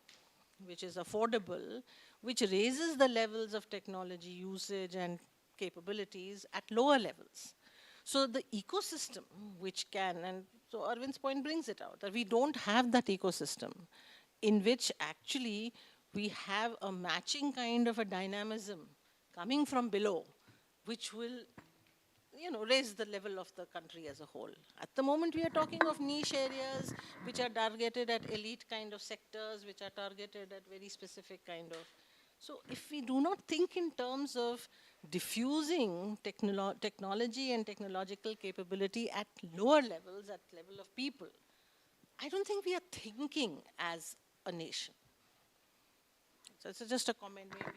J: which is affordable, which raises the levels of technology usage and capabilities at lower levels. So the ecosystem which can, and so Arvind's point brings it out, that we don't have that ecosystem in which actually we have a matching kind of a dynamism coming from below, which will raise the level of the country as a whole. At the moment, we are talking of niche areas which are targeted at elite kind of sectors, which are targeted at very specific kind of. So if we do not think in terms of diffusing technology and technological capability at lower levels, at level of people, I don't think we are thinking as a nation. So it's just a comment maybe.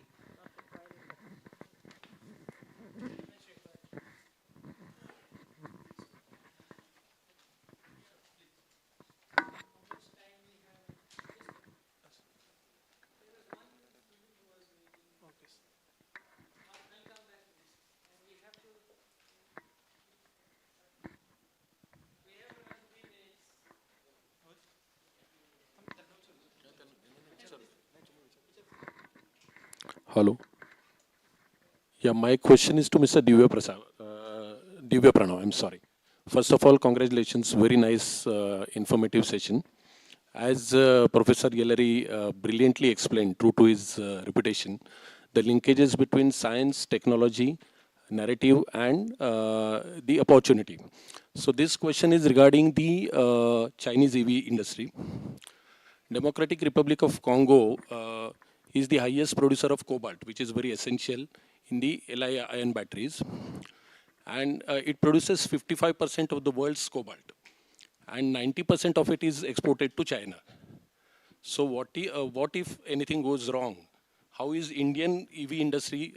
K: Hello. Yeah, my question is to Mr. Divya Pranav, I'm sorry. First of all, congratulations, very nice informative session. As Professor Yellary brilliantly explained, true to his reputation, the linkages between science, technology, narrative, and the opportunity. So this question is regarding the Chinese EV industry. Democratic Republic of Congo is the highest producer of cobalt, which is very essential in the Li-ion batteries. And it produces 55% of the world's cobalt. And 90% of it is exported to China. So what if anything goes wrong? How is Indian EV industry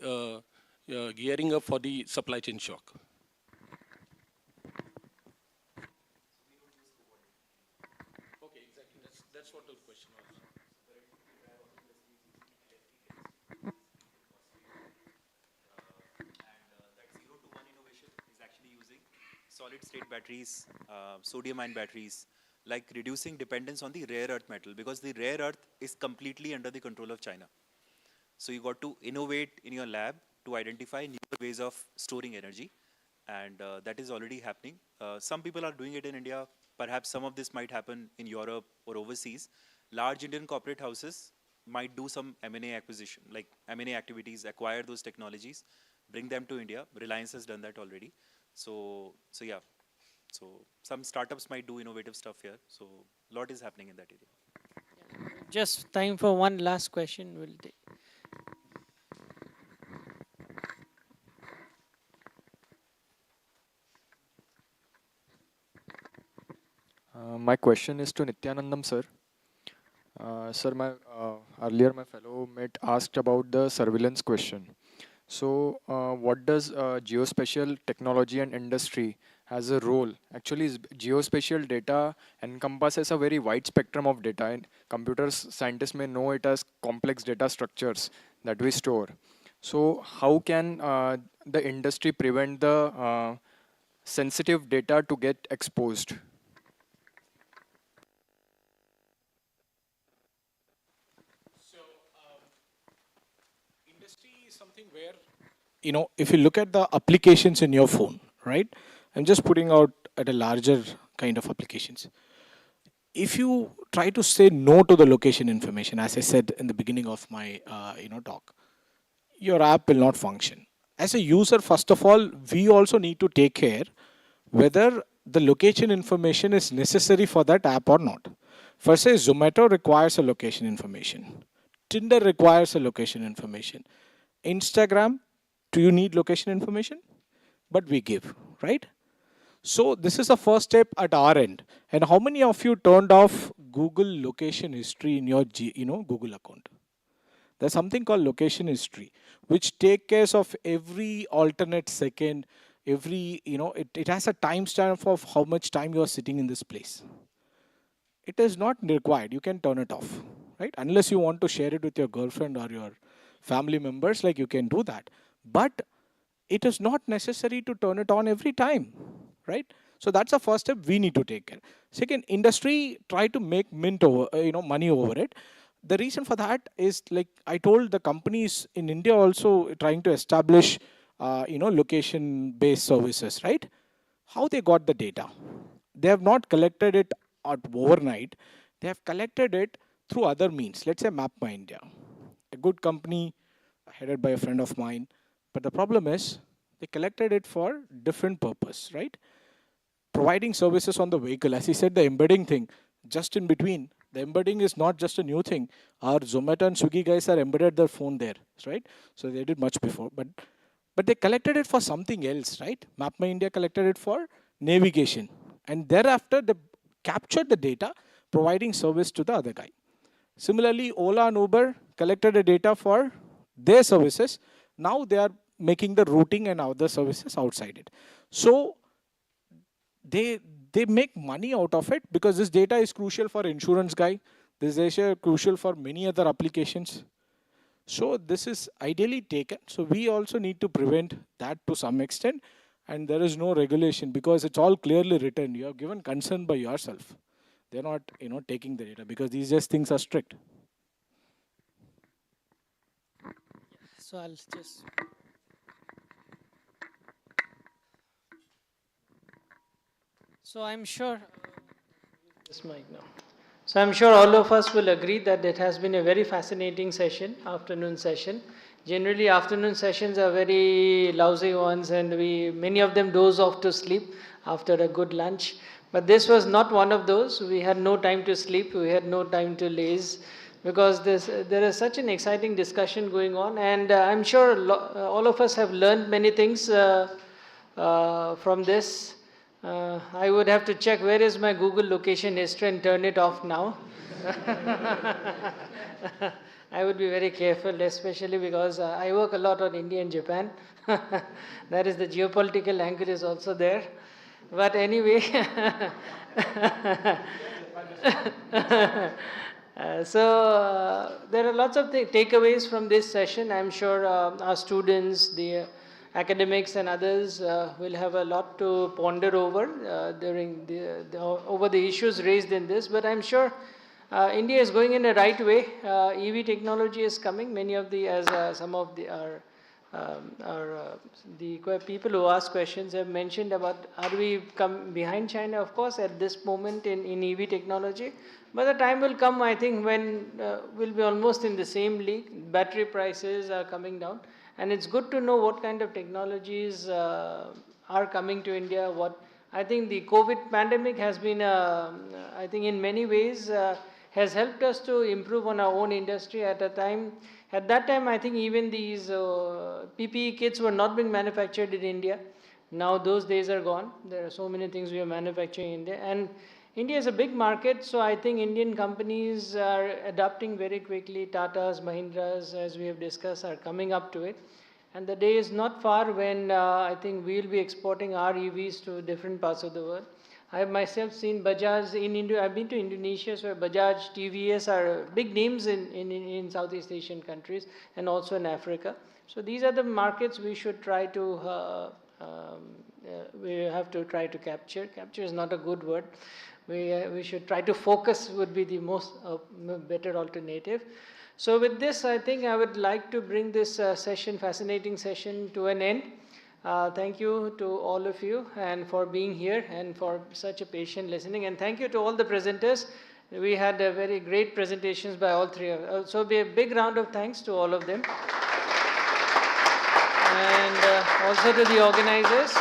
K: gearing up for the supply chain shock? Okay, exactly. That's what the question was.
F: Solid state batteries, sodium ion batteries, like reducing dependence on the rare earth metal, because the rare earth is completely under the control of China. So you got to innovate in your lab to identify new ways of storing energy, and that is already happening. Some people are doing it in India. Perhaps some of this might happen in Europe or overseas. Large Indian corporate houses might do some M&A acquisition, like M&A activities, acquire those technologies, bring them to India. Reliance has done that already. So yeah. So some startups might do innovative stuff here. So a lot is happening in that area.
B: Just time for one last question. We'll take.
L: My question is to Nityanandam sir. Sir, earlier my fellow mate asked about the surveillance question. So, what does geospatial technology and industry has a role? Actually, geospatial data encompasses a very wide spectrum of data, and computers scientists may know it as complex data structures that we store. So, how can the industry prevent the sensitive data to get exposed?
A: Industry is something where, if you look at the applications in your phone, right? I'm just putting out at a larger kind of applications. If you try to say no to the location information, as I said in the beginning of my, talk, your app will not function. As a user, first of all, we also need to take care whether the location information is necessary for that app or not. For say, Zomato requires a location information. Tinder requires a location information. Instagram, do you need location information? But we give, right? So this is the first step at our end. And how many of you turned off Google location history in your Google account. There's something called location history, which take care of every alternate second, every, it has a timestamp of how much time you're sitting in this place. It is not required. You can turn it off, right? Unless you want to share it with your girlfriend or your family members, like you can do that. But it is not necessary to turn it on every time, right? So that's the first step we need to take care. Second, industry try to make money over it. The reason for that is, like I told, the companies in India also trying to establish, location-based services, right? How they got the data? They have not collected it overnight. They have collected it through other means. Let's say Map My India, a good company headed by a friend of mine. But the problem is they collected it for different purpose, right? Providing services on the vehicle. As he said, the embedding thing, just in between. The embedding is not just a new thing. Our Zomato and Swiggy guys are embedded their phone there, right? So they did much before. But they collected it for something else, right? Map My India collected it for navigation. And thereafter, they captured the data, providing service to the other guy. Similarly, Ola and Uber collected the data for their services. Now they are making the routing and other services outside it. So they make money out of it because this data is crucial for insurance guy. This data is crucial for many other applications. So this is ideally taken. So we also need to prevent that to some extent. And there is no regulation because it's all clearly written. You have given consent by yourself. They're not, taking the data because these just things are strict.
B: So I'll just. So I'm sure. This mic now. So I'm sure all of us will agree that it has been a very fascinating session, afternoon session. Generally, afternoon sessions are very lousy ones, and many of them doze off to sleep after a good lunch. But this was not one of those. We had no time to sleep. We had no time to laze, because there is such an exciting discussion going on, and I'm sure all of us have learned many things from this. I would have to check where is my Google location history and turn it off now. I would be very careful, especially because I work a lot on India and Japan. That is, the geopolitical angle is also there. But anyway, there are lots of takeaways from this session. I'm sure our students, the academics and others will have a lot to ponder over during over the issues raised in this. But I'm sure India is going in the right way. EV technology is coming. Many of some of the people who ask questions have mentioned about, are we come behind China? Of course, at this moment in EV technology. But the time will come, I think, when we'll be almost in the same league. Battery prices are coming down. And it's good to know what kind of technologies are coming to India. I think the COVID pandemic has been, I think in many ways, has helped us to improve on our own industry at that time. I think even these PPE kits were not being manufactured in India. Now those days are gone. There are so many things we are manufacturing in India. And India is a big market, so I think Indian companies are adapting very quickly. Tatas, Mahindras, as we have discussed, are coming up to it. And the day is not far when I think we'll be exporting our EVs to different parts of the world. I have myself seen Bajaj in India. I've been to Indonesia, so Bajaj, TVS are big names in Southeast Asian countries and also in Africa. So these are the markets we should try to, we have to try to capture. Capture is not a good word. We should try to focus would be the most better alternative. So with this, I think I would like to bring this fascinating session to an end. Thank you to all of you and for being here and for such a patient listening. And thank you to all the presenters. We had very great presentations by all three of us. So a big round of thanks to all of them. And also to the organizers.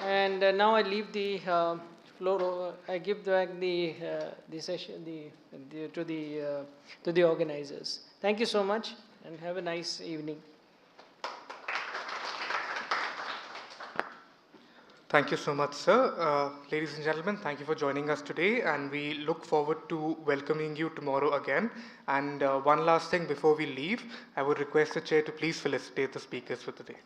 B: And now I leave the floor over. I give back the session to the organizers. Thank you so much and have a nice evening.
M: Thank you so much, sir. Ladies and gentlemen, thank you for joining us today, and we look forward to welcoming you tomorrow again. And one last thing before we leave, I would request the chair to please felicitate the speakers for today.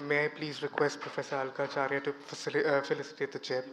M: May I please request Professor Alkacharya to felicitate the chair?